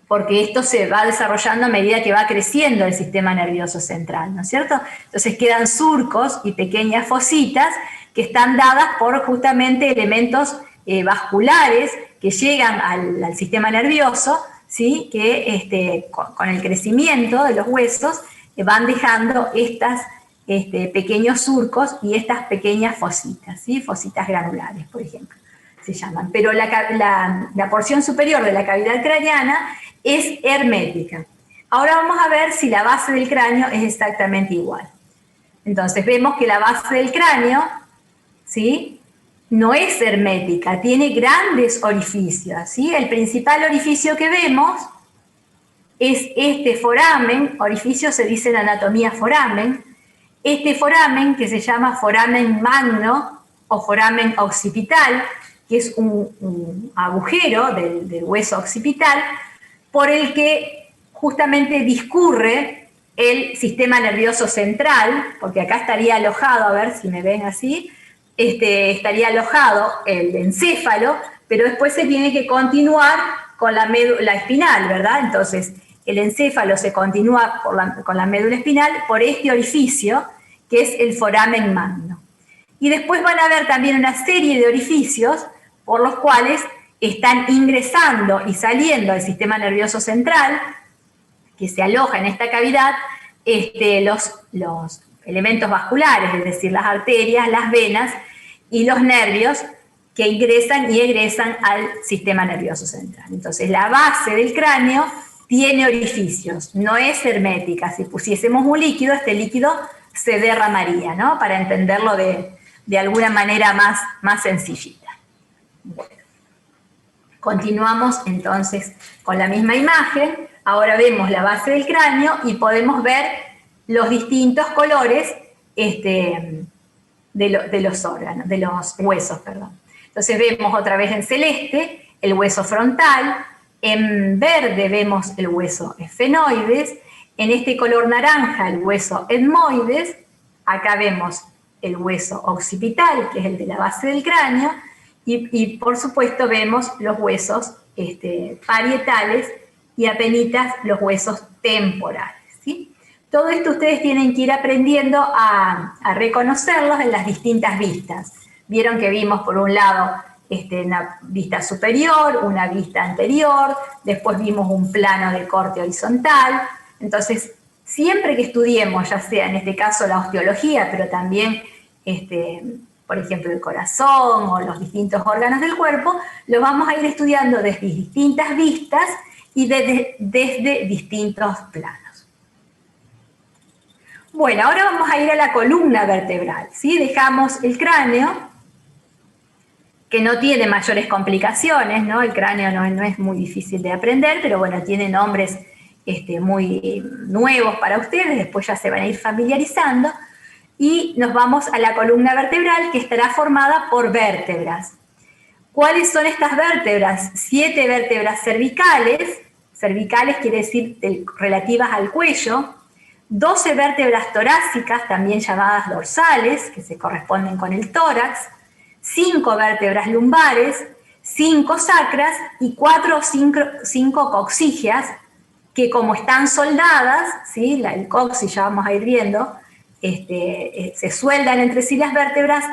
porque esto se va desarrollando a medida que va creciendo el sistema nervioso central, ¿no es cierto? Entonces quedan surcos y pequeñas fositas que están dadas por justamente elementos vasculares que llegan al sistema nervioso, ¿sí? Que con el crecimiento de los huesos van dejando estos pequeños surcos y estas pequeñas fositas, ¿sí? Fositas granulares, por ejemplo, se llaman. Pero la porción superior de la cavidad craneana es hermética. Ahora vamos a ver si la base del cráneo es exactamente igual. Entonces vemos que la base del cráneo, ¿sí? No es hermética, tiene grandes orificios, ¿sí? El principal orificio que vemos es este foramen, orificio se dice en anatomía foramen, este foramen que se llama foramen magno o foramen occipital, que es un agujero del hueso occipital, por el que justamente discurre el sistema nervioso central, porque acá estaría alojado, a ver si me ven así, estaría alojado el encéfalo, pero después se tiene que continuar con la médula espinal, ¿verdad? Entonces, el encéfalo se continúa con la médula espinal por este orificio, que es el foramen magno. Y después van a ver también una serie de orificios por los cuales están ingresando y saliendo al sistema nervioso central, que se aloja en esta cavidad, los elementos vasculares, es decir, las arterias, las venas y los nervios que ingresan y egresan al sistema nervioso central. Entonces, la base del cráneo tiene orificios, no es hermética. Si pusiésemos un líquido, este líquido se derramaría, ¿no? Para entenderlo de alguna manera más sencillita. Bueno. Continuamos entonces con la misma imagen. Ahora vemos la base del cráneo y podemos ver los distintos colores de los órganos, de los huesos, perdón. Entonces vemos otra vez en celeste el hueso frontal, en verde vemos el hueso esfenoides, en este color naranja el hueso etmoides, acá vemos el hueso occipital, que es el de la base del cráneo, y por supuesto vemos los huesos parietales y apenitas los huesos temporales, ¿sí? Todo esto ustedes tienen que ir aprendiendo a reconocerlos en las distintas vistas. Vieron que vimos por un lado una vista superior, una vista anterior, después vimos un plano de corte horizontal. Entonces, siempre que estudiemos, ya sea en este caso la osteología, pero también, por ejemplo, el corazón o los distintos órganos del cuerpo, lo vamos a ir estudiando desde distintas vistas y desde distintos planos. Bueno, ahora vamos a ir a la columna vertebral, ¿sí? Dejamos el cráneo, que no tiene mayores complicaciones, ¿no? El cráneo no es muy difícil de aprender, pero bueno, tiene nombres muy nuevos para ustedes, después ya se van a ir familiarizando, y nos vamos a la columna vertebral, que estará formada por vértebras. ¿Cuáles son estas vértebras? 7 vértebras cervicales quiere decir relativas al cuello, 12 vértebras torácicas, también llamadas dorsales, que se corresponden con el tórax, 5 vértebras lumbares, 5 sacras y 4 o 5 coxígeas, que como están soldadas, ¿sí? El coxis ya vamos a ir viendo, se sueldan entre sí las vértebras,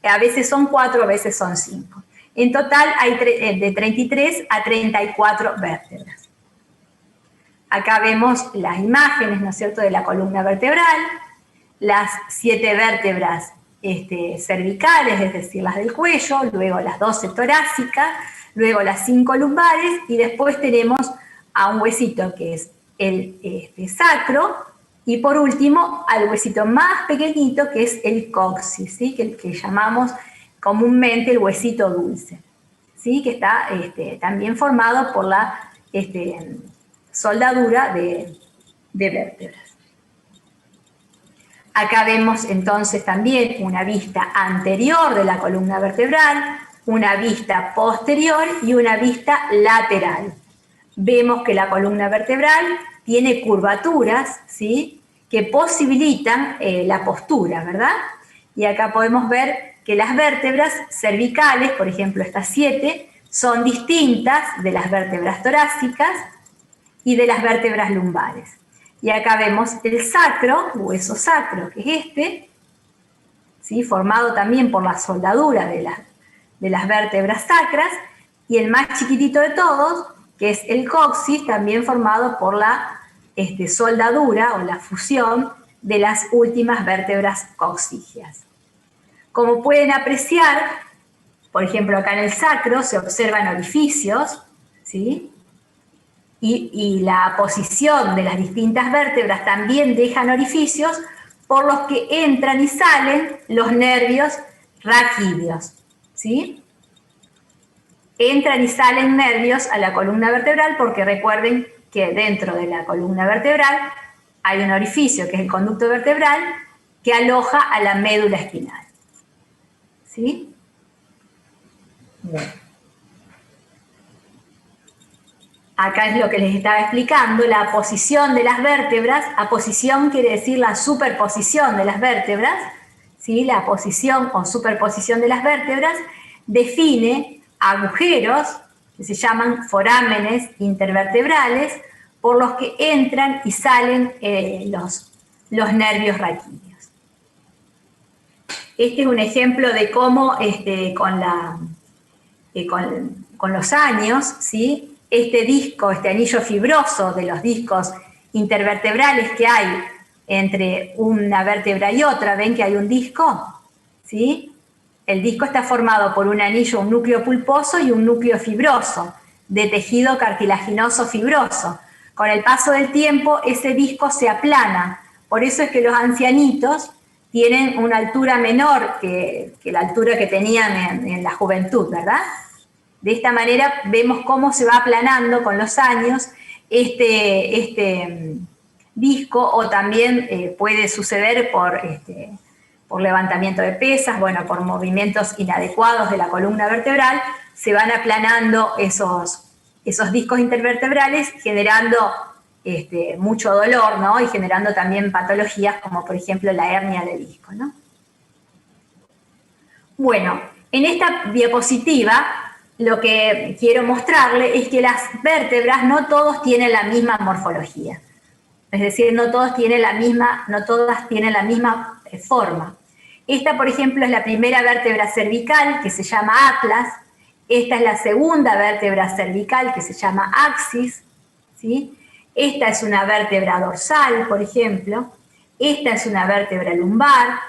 a veces son 4, a veces son 5. En total hay de 33 a 34 vértebras. Acá vemos las imágenes, ¿no es cierto?, de la columna vertebral, las 7 vértebras cervicales, es decir, las del cuello, luego las 12 torácicas, luego las 5 lumbares, y después tenemos a un huesito que es el sacro, y por último al huesito más pequeñito que es el coxis, ¿sí? que llamamos comúnmente el huesito dulce, ¿sí? Que está también formado por la soldadura de vértebras. Acá vemos entonces también una vista anterior de la columna vertebral, una vista posterior y una vista lateral. Vemos que la columna vertebral tiene curvaturas, ¿sí?, que posibilitan la postura, ¿verdad? Y acá podemos ver que las vértebras cervicales, por ejemplo estas 7, son distintas de las vértebras torácicas y de las vértebras lumbares. Y acá vemos el sacro, hueso sacro, que es ¿sí?, formado también por la soldadura de las vértebras sacras, y el más chiquitito de todos, que es el coxis, también formado por la soldadura o la fusión de las últimas vértebras coxígeas. Como pueden apreciar, por ejemplo, acá en el sacro se observan orificios, ¿sí?, y la posición de las distintas vértebras también dejan orificios por los que entran y salen los nervios raquídeos, ¿sí? Entran y salen nervios a la columna vertebral porque recuerden que dentro de la columna vertebral hay un orificio, que es el conducto vertebral, que aloja a la médula espinal, ¿sí? Bueno. Acá es lo que les estaba explicando, la posición de las vértebras. Aposición quiere decir la superposición de las vértebras, ¿sí? La posición o superposición de las vértebras define agujeros que se llaman forámenes intervertebrales por los que entran y salen los nervios raquídeos. Este es un ejemplo de cómo con con los años, ¿sí? Este disco, este anillo fibroso de los discos intervertebrales que hay entre una vértebra y otra, ¿ven que hay un disco? ¿Sí? El disco está formado por un anillo, un núcleo pulposo y un núcleo fibroso, de tejido cartilaginoso fibroso. Con el paso del tiempo, ese disco se aplana. Por eso es que los ancianitos tienen una altura menor que la altura que tenían en la juventud, ¿verdad? De esta manera vemos cómo se va aplanando con los años este disco, o también puede suceder por levantamiento de pesas, bueno, por movimientos inadecuados de la columna vertebral, se van aplanando esos discos intervertebrales, generando mucho dolor, ¿no? Y generando también patologías como por ejemplo la hernia de disco, ¿no? Bueno, en esta diapositiva lo que quiero mostrarle es que las vértebras no todos tienen la misma morfología. Es decir, no todas tienen la misma forma. Esta, por ejemplo, es la primera vértebra cervical, que se llama atlas. Esta es la segunda vértebra cervical, que se llama axis, ¿sí? Esta es una vértebra dorsal, por ejemplo. Esta es una vértebra lumbar.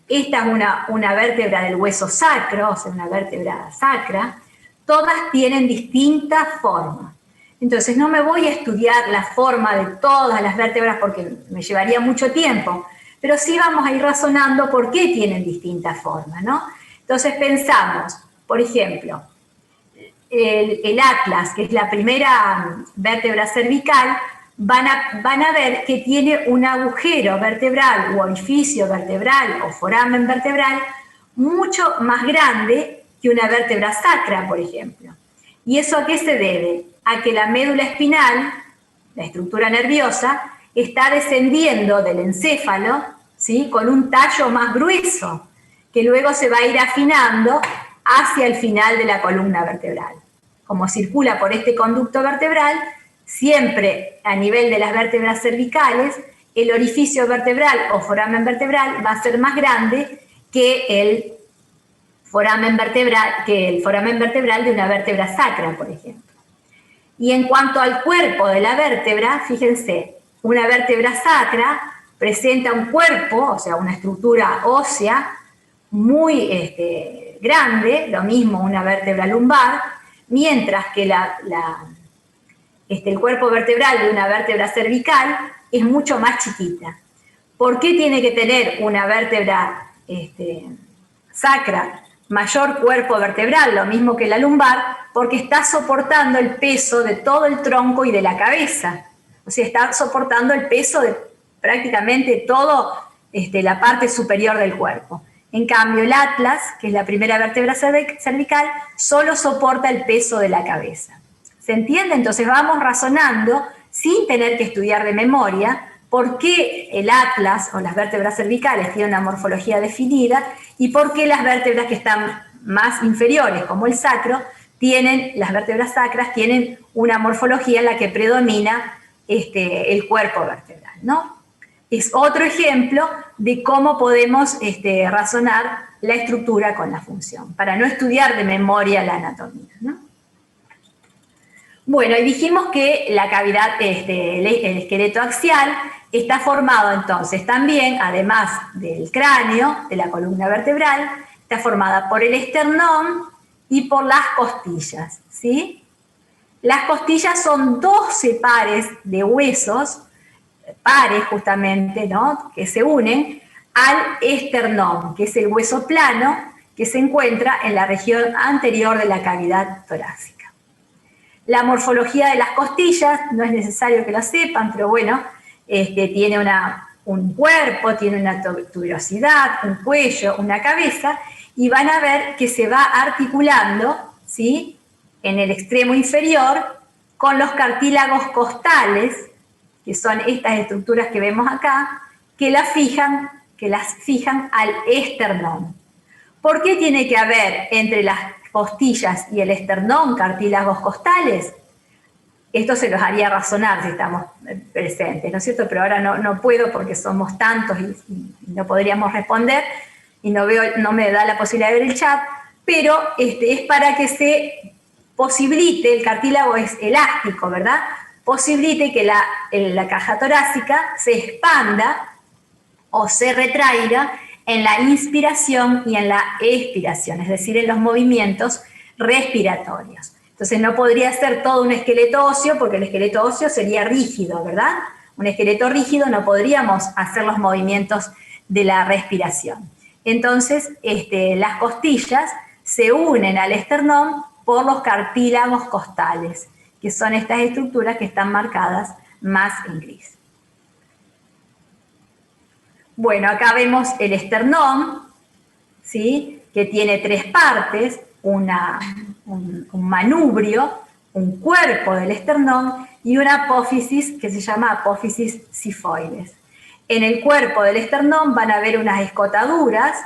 Esta es una vértebra del hueso sacro, o sea, una vértebra sacra. Todas tienen distintas formas. Entonces no me voy a estudiar la forma de todas las vértebras porque me llevaría mucho tiempo, pero sí vamos a ir razonando por qué tienen distintas formas, ¿no? Entonces pensamos, por ejemplo, el atlas, que es la primera vértebra cervical, van a ver que tiene un agujero vertebral o orificio vertebral o foramen vertebral mucho más grande que una vértebra sacra, por ejemplo. ¿Y eso a qué se debe? A que la médula espinal, la estructura nerviosa, está descendiendo del encéfalo, ¿sí? Con un tallo más grueso, que luego se va a ir afinando hacia el final de la columna vertebral. Como circula por este conducto vertebral, siempre a nivel de las vértebras cervicales, el orificio vertebral o foramen vertebral va a ser más grande que el foramen vertebral de una vértebra sacra, por ejemplo. Y en cuanto al cuerpo de la vértebra, fíjense, una vértebra sacra presenta un cuerpo, o sea, una estructura ósea muy grande, lo mismo una vértebra lumbar, mientras que el cuerpo vertebral de una vértebra cervical es mucho más chiquita. ¿Por qué tiene que tener una vértebra sacra mayor cuerpo vertebral, lo mismo que la lumbar? Porque está soportando el peso de todo el tronco y de la cabeza. O sea, está soportando el peso de prácticamente toda la parte superior del cuerpo. En cambio, el atlas, que es la primera vértebra cervical, solo soporta el peso de la cabeza. ¿Se entiende? Entonces vamos razonando, sin tener que estudiar de memoria, por qué el atlas o las vértebras cervicales tienen una morfología definida y por qué las vértebras que están más inferiores, como el sacro, las vértebras sacras tienen una morfología en la que predomina el cuerpo vertebral, ¿no? Es otro ejemplo de cómo podemos razonar la estructura con la función, para no estudiar de memoria la anatomía, ¿no? Bueno, y dijimos que la cavidad, el esqueleto axial, está formado entonces también, además del cráneo, de la columna vertebral, está formada por el esternón y por las costillas, ¿sí? Las costillas son 12 pares de huesos, pares justamente, ¿no?, que se unen al esternón, que es el hueso plano que se encuentra en la región anterior de la cavidad torácica. La morfología de las costillas, no es necesario que lo sepan, pero bueno, tiene un cuerpo, tiene una tuberosidad, un cuello, una cabeza, y van a ver que se va articulando, ¿sí?, en el extremo inferior con los cartílagos costales, que son estas estructuras que vemos acá, que las fijan al esternón. ¿Por qué tiene que haber entre las costillas y el esternón cartílagos costales? Esto se los haría razonar si estamos presentes, ¿no es cierto? Pero ahora no puedo porque somos tantos y no podríamos responder, y no me da la posibilidad de ver el chat, pero es para que se posibilite, el cartílago es elástico, ¿verdad? Posibilite que la caja torácica se expanda o se retraiga en la inspiración y en la expiración, es decir, en los movimientos respiratorios. Entonces no podría ser todo un esqueleto óseo, porque el esqueleto óseo sería rígido, ¿verdad? Un esqueleto rígido no podríamos hacer los movimientos de la respiración. Entonces, las costillas se unen al esternón por los cartílagos costales, que son estas estructuras que están marcadas más en gris. Bueno, acá vemos el esternón, ¿sí? Que tiene 3 partes, un manubrio, un cuerpo del esternón y una apófisis que se llama apófisis sifoides. En el cuerpo del esternón van a haber unas escotaduras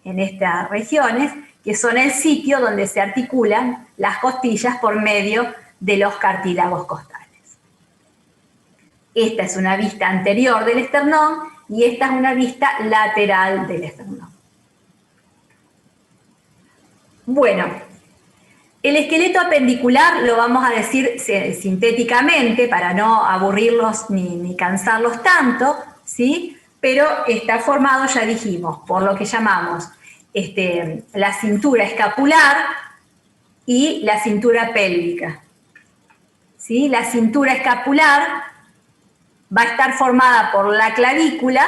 en estas regiones, que son el sitio donde se articulan las costillas por medio de los cartílagos costales. Esta es una vista anterior del esternón y esta es una vista lateral del esternón. Bueno, el esqueleto apendicular lo vamos a decir sintéticamente para no aburrirlos ni cansarlos tanto, ¿sí? Pero está formado, ya dijimos, por lo que llamamos la cintura escapular y la cintura pélvica. ¿Sí? La cintura escapular va a estar formada por la clavícula,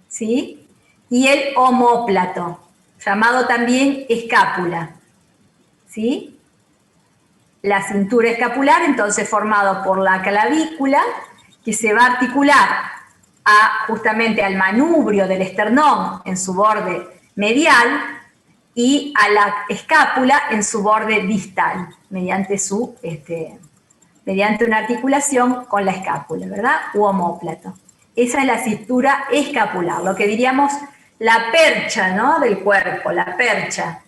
¿sí? Y el omóplato, llamado también escápula, ¿sí? La cintura escapular, entonces, formado por la clavícula, que se va a articular justamente al manubrio del esternón en su borde medial y a la escápula en su borde distal, mediante una articulación con la escápula, ¿verdad? U omóplato. Esa es la cintura escapular, lo que diríamos la percha, ¿no? Del cuerpo, la percha.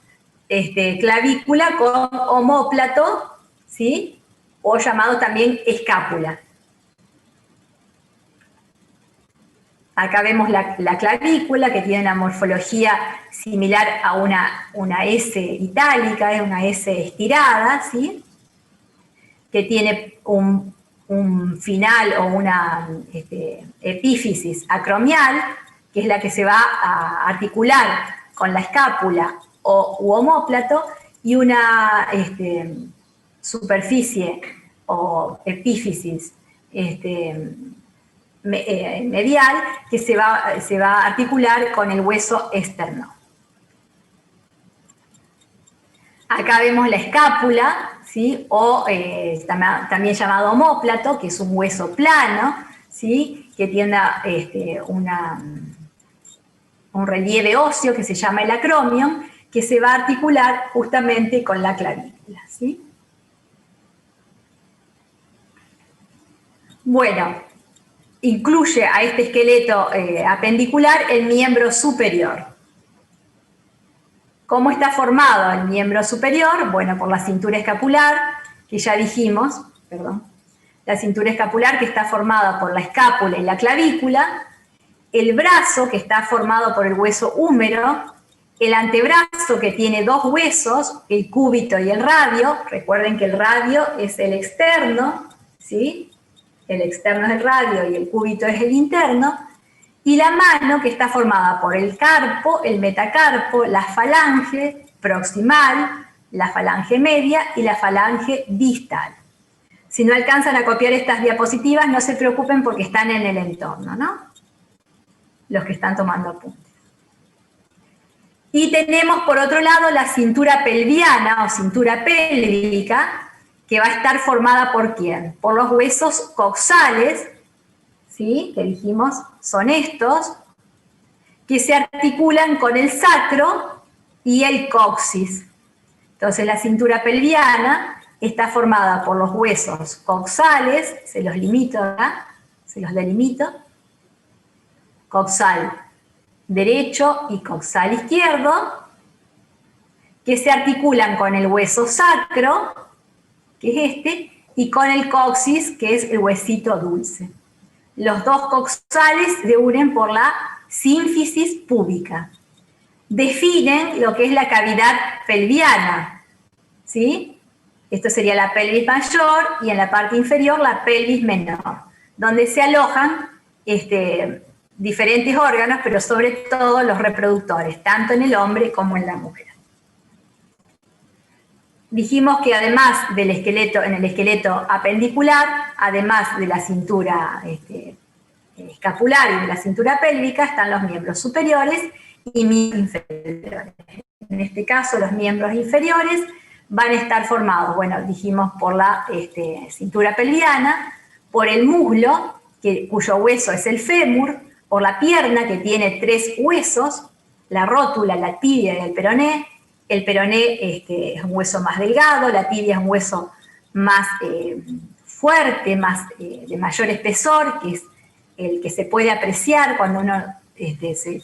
Clavícula con omóplato, ¿sí? O llamado también escápula. Acá vemos la clavícula, que tiene una morfología similar a una S itálica, es una S estirada, ¿sí? Que tiene un final o una epífisis acromial, que es la que se va a articular con la escápula u omóplato, y una superficie o epífisis medial que se va a articular con el hueso externo. Acá vemos la escápula, ¿sí? O también llamado omóplato, que es un hueso plano, ¿sí? Que tiene un relieve óseo que se llama el acromion, que se va a articular justamente con la clavícula, ¿sí? Bueno, incluye a este esqueleto apendicular el miembro superior. ¿Cómo está formado el miembro superior? Bueno, por la cintura escapular, que ya dijimos, perdón, la cintura escapular que está formada por la escápula y la clavícula, el brazo que está formado por el hueso húmero, el antebrazo que tiene 2 huesos, el cúbito y el radio. Recuerden que el radio es el externo, ¿sí? El externo es el radio y el cúbito es el interno. Y la mano, que está formada por el carpo, el metacarpo, la falange proximal, la falange media y la falange distal. Si no alcanzan a copiar estas diapositivas, no se preocupen porque están en el entorno, ¿no? Los que están tomando apuntes. Y tenemos por otro lado la cintura pelviana o cintura pélvica, que va a estar formada por ¿quién? Por los huesos coxales, ¿sí? Que dijimos son estos, que se articulan con el sacro y el coxis. Entonces la cintura pelviana está formada por los huesos coxales, se los limito acá, se los delimito, coxal derecho y coxal izquierdo, que se articulan con el hueso sacro, que es y con el coxis, que es el huesito dulce. Los 2 coxales se unen por la sínfisis púbica. Definen lo que es la cavidad pelviana, ¿sí? esto sería la pelvis mayor, y en la parte inferior la pelvis menor, donde se alojan diferentes órganos, pero sobre todo los reproductores, tanto en el hombre como en la mujer. Dijimos que además del esqueleto, en el esqueleto apendicular, además de la cintura escapular y de la cintura pélvica, están los miembros superiores y miembros inferiores. En este caso, los miembros inferiores van a estar formados, bueno, dijimos por la cintura pelviana, por el muslo, cuyo hueso es el fémur, por la pierna, que tiene 3 huesos, la rótula, la tibia y el peroné. El peroné es un hueso más delgado, la tibia es un hueso más fuerte, de mayor espesor, que es el que se puede apreciar cuando uno se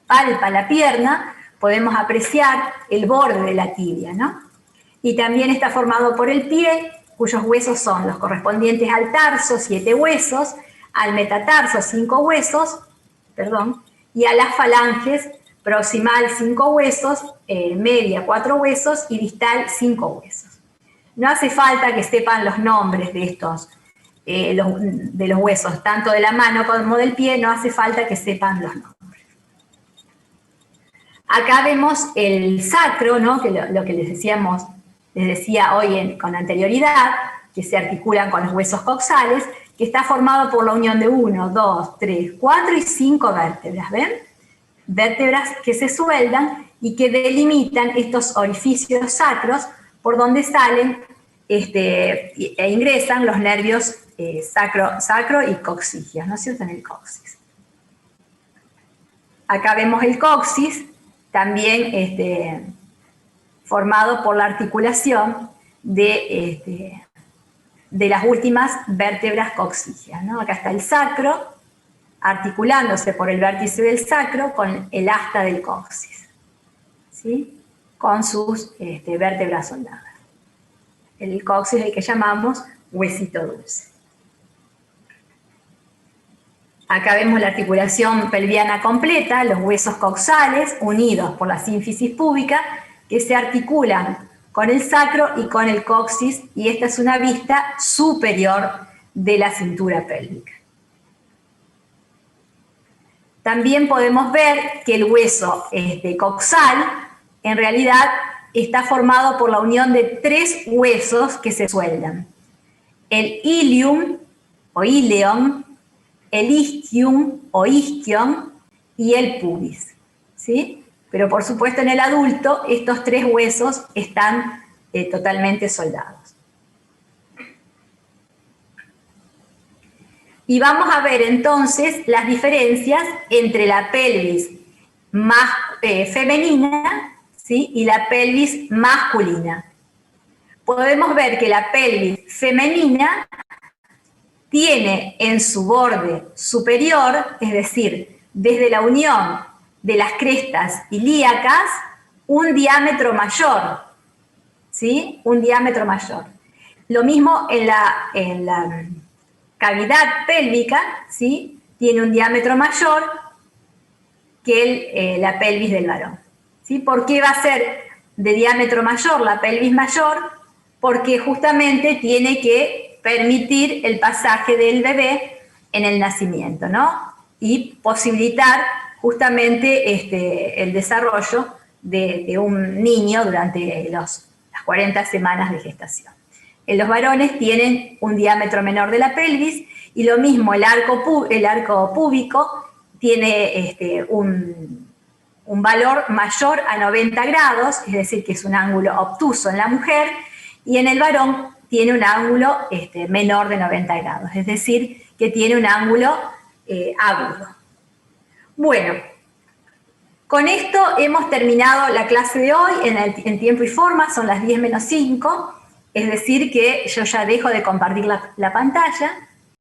palpa la pierna, podemos apreciar el borde de la tibia, ¿no? Y también está formado por el pie, cuyos huesos son los correspondientes al tarso, 7 huesos, al metatarso, 5 huesos, y a las falanges, proximal 5 huesos, media 4 huesos y distal 5 huesos. No hace falta que sepan los nombres de estos, de los huesos, tanto de la mano como del pie, no hace falta que sepan los nombres. Acá vemos el sacro, ¿no? Que lo que les decía hoy con anterioridad, que se articulan con los huesos coxales, que está formado por la unión de 1, 2, 3, 4 y 5 vértebras, ¿ven? Vértebras que se sueldan y que delimitan estos orificios sacros por donde salen e ingresan los nervios sacro y coxígeos, ¿no es cierto?, en el coxis. Acá vemos el coxis, también formado por la articulación de las últimas vértebras coxígeas, ¿no? Acá está el sacro, articulándose por el vértice del sacro con el asta del coxis, ¿sí? Con sus vértebras soldadas. El coxis es el que llamamos huesito dulce. Acá vemos la articulación pelviana completa, los huesos coxales unidos por la sínfisis púbica, que se articulan con el sacro y con el coxis, y esta es una vista superior de la cintura pélvica. También podemos ver que el hueso coxal en realidad está formado por la unión de 3 huesos que se sueldan: el ilium o ileum, el ischium o ischion y el pubis, ¿sí? Pero por supuesto en el adulto estos 3 huesos están totalmente soldados. Y vamos a ver entonces las diferencias entre la pelvis más femenina, ¿sí?, y la pelvis masculina. Podemos ver que la pelvis femenina tiene en su borde superior, es decir, desde la unión de las crestas ilíacas, un diámetro mayor, ¿sí? Un diámetro mayor. Lo mismo en la cavidad pélvica, ¿sí? Tiene un diámetro mayor que la pelvis del varón, ¿sí? ¿Por qué va a ser de diámetro mayor la pelvis mayor? Porque justamente tiene que permitir el pasaje del bebé en el nacimiento, ¿no? Y posibilitar justamente el desarrollo de un niño durante las 40 semanas de gestación. Los varones tienen un diámetro menor de la pelvis, y lo mismo el arco púbico tiene un valor mayor a 90 grados, es decir, que es un ángulo obtuso en la mujer, y en el varón tiene un ángulo menor de 90 grados, es decir, que tiene un ángulo agudo. Bueno, con esto hemos terminado la clase de hoy en tiempo y forma, son las 10 menos 5, es decir que yo ya dejo de compartir la pantalla.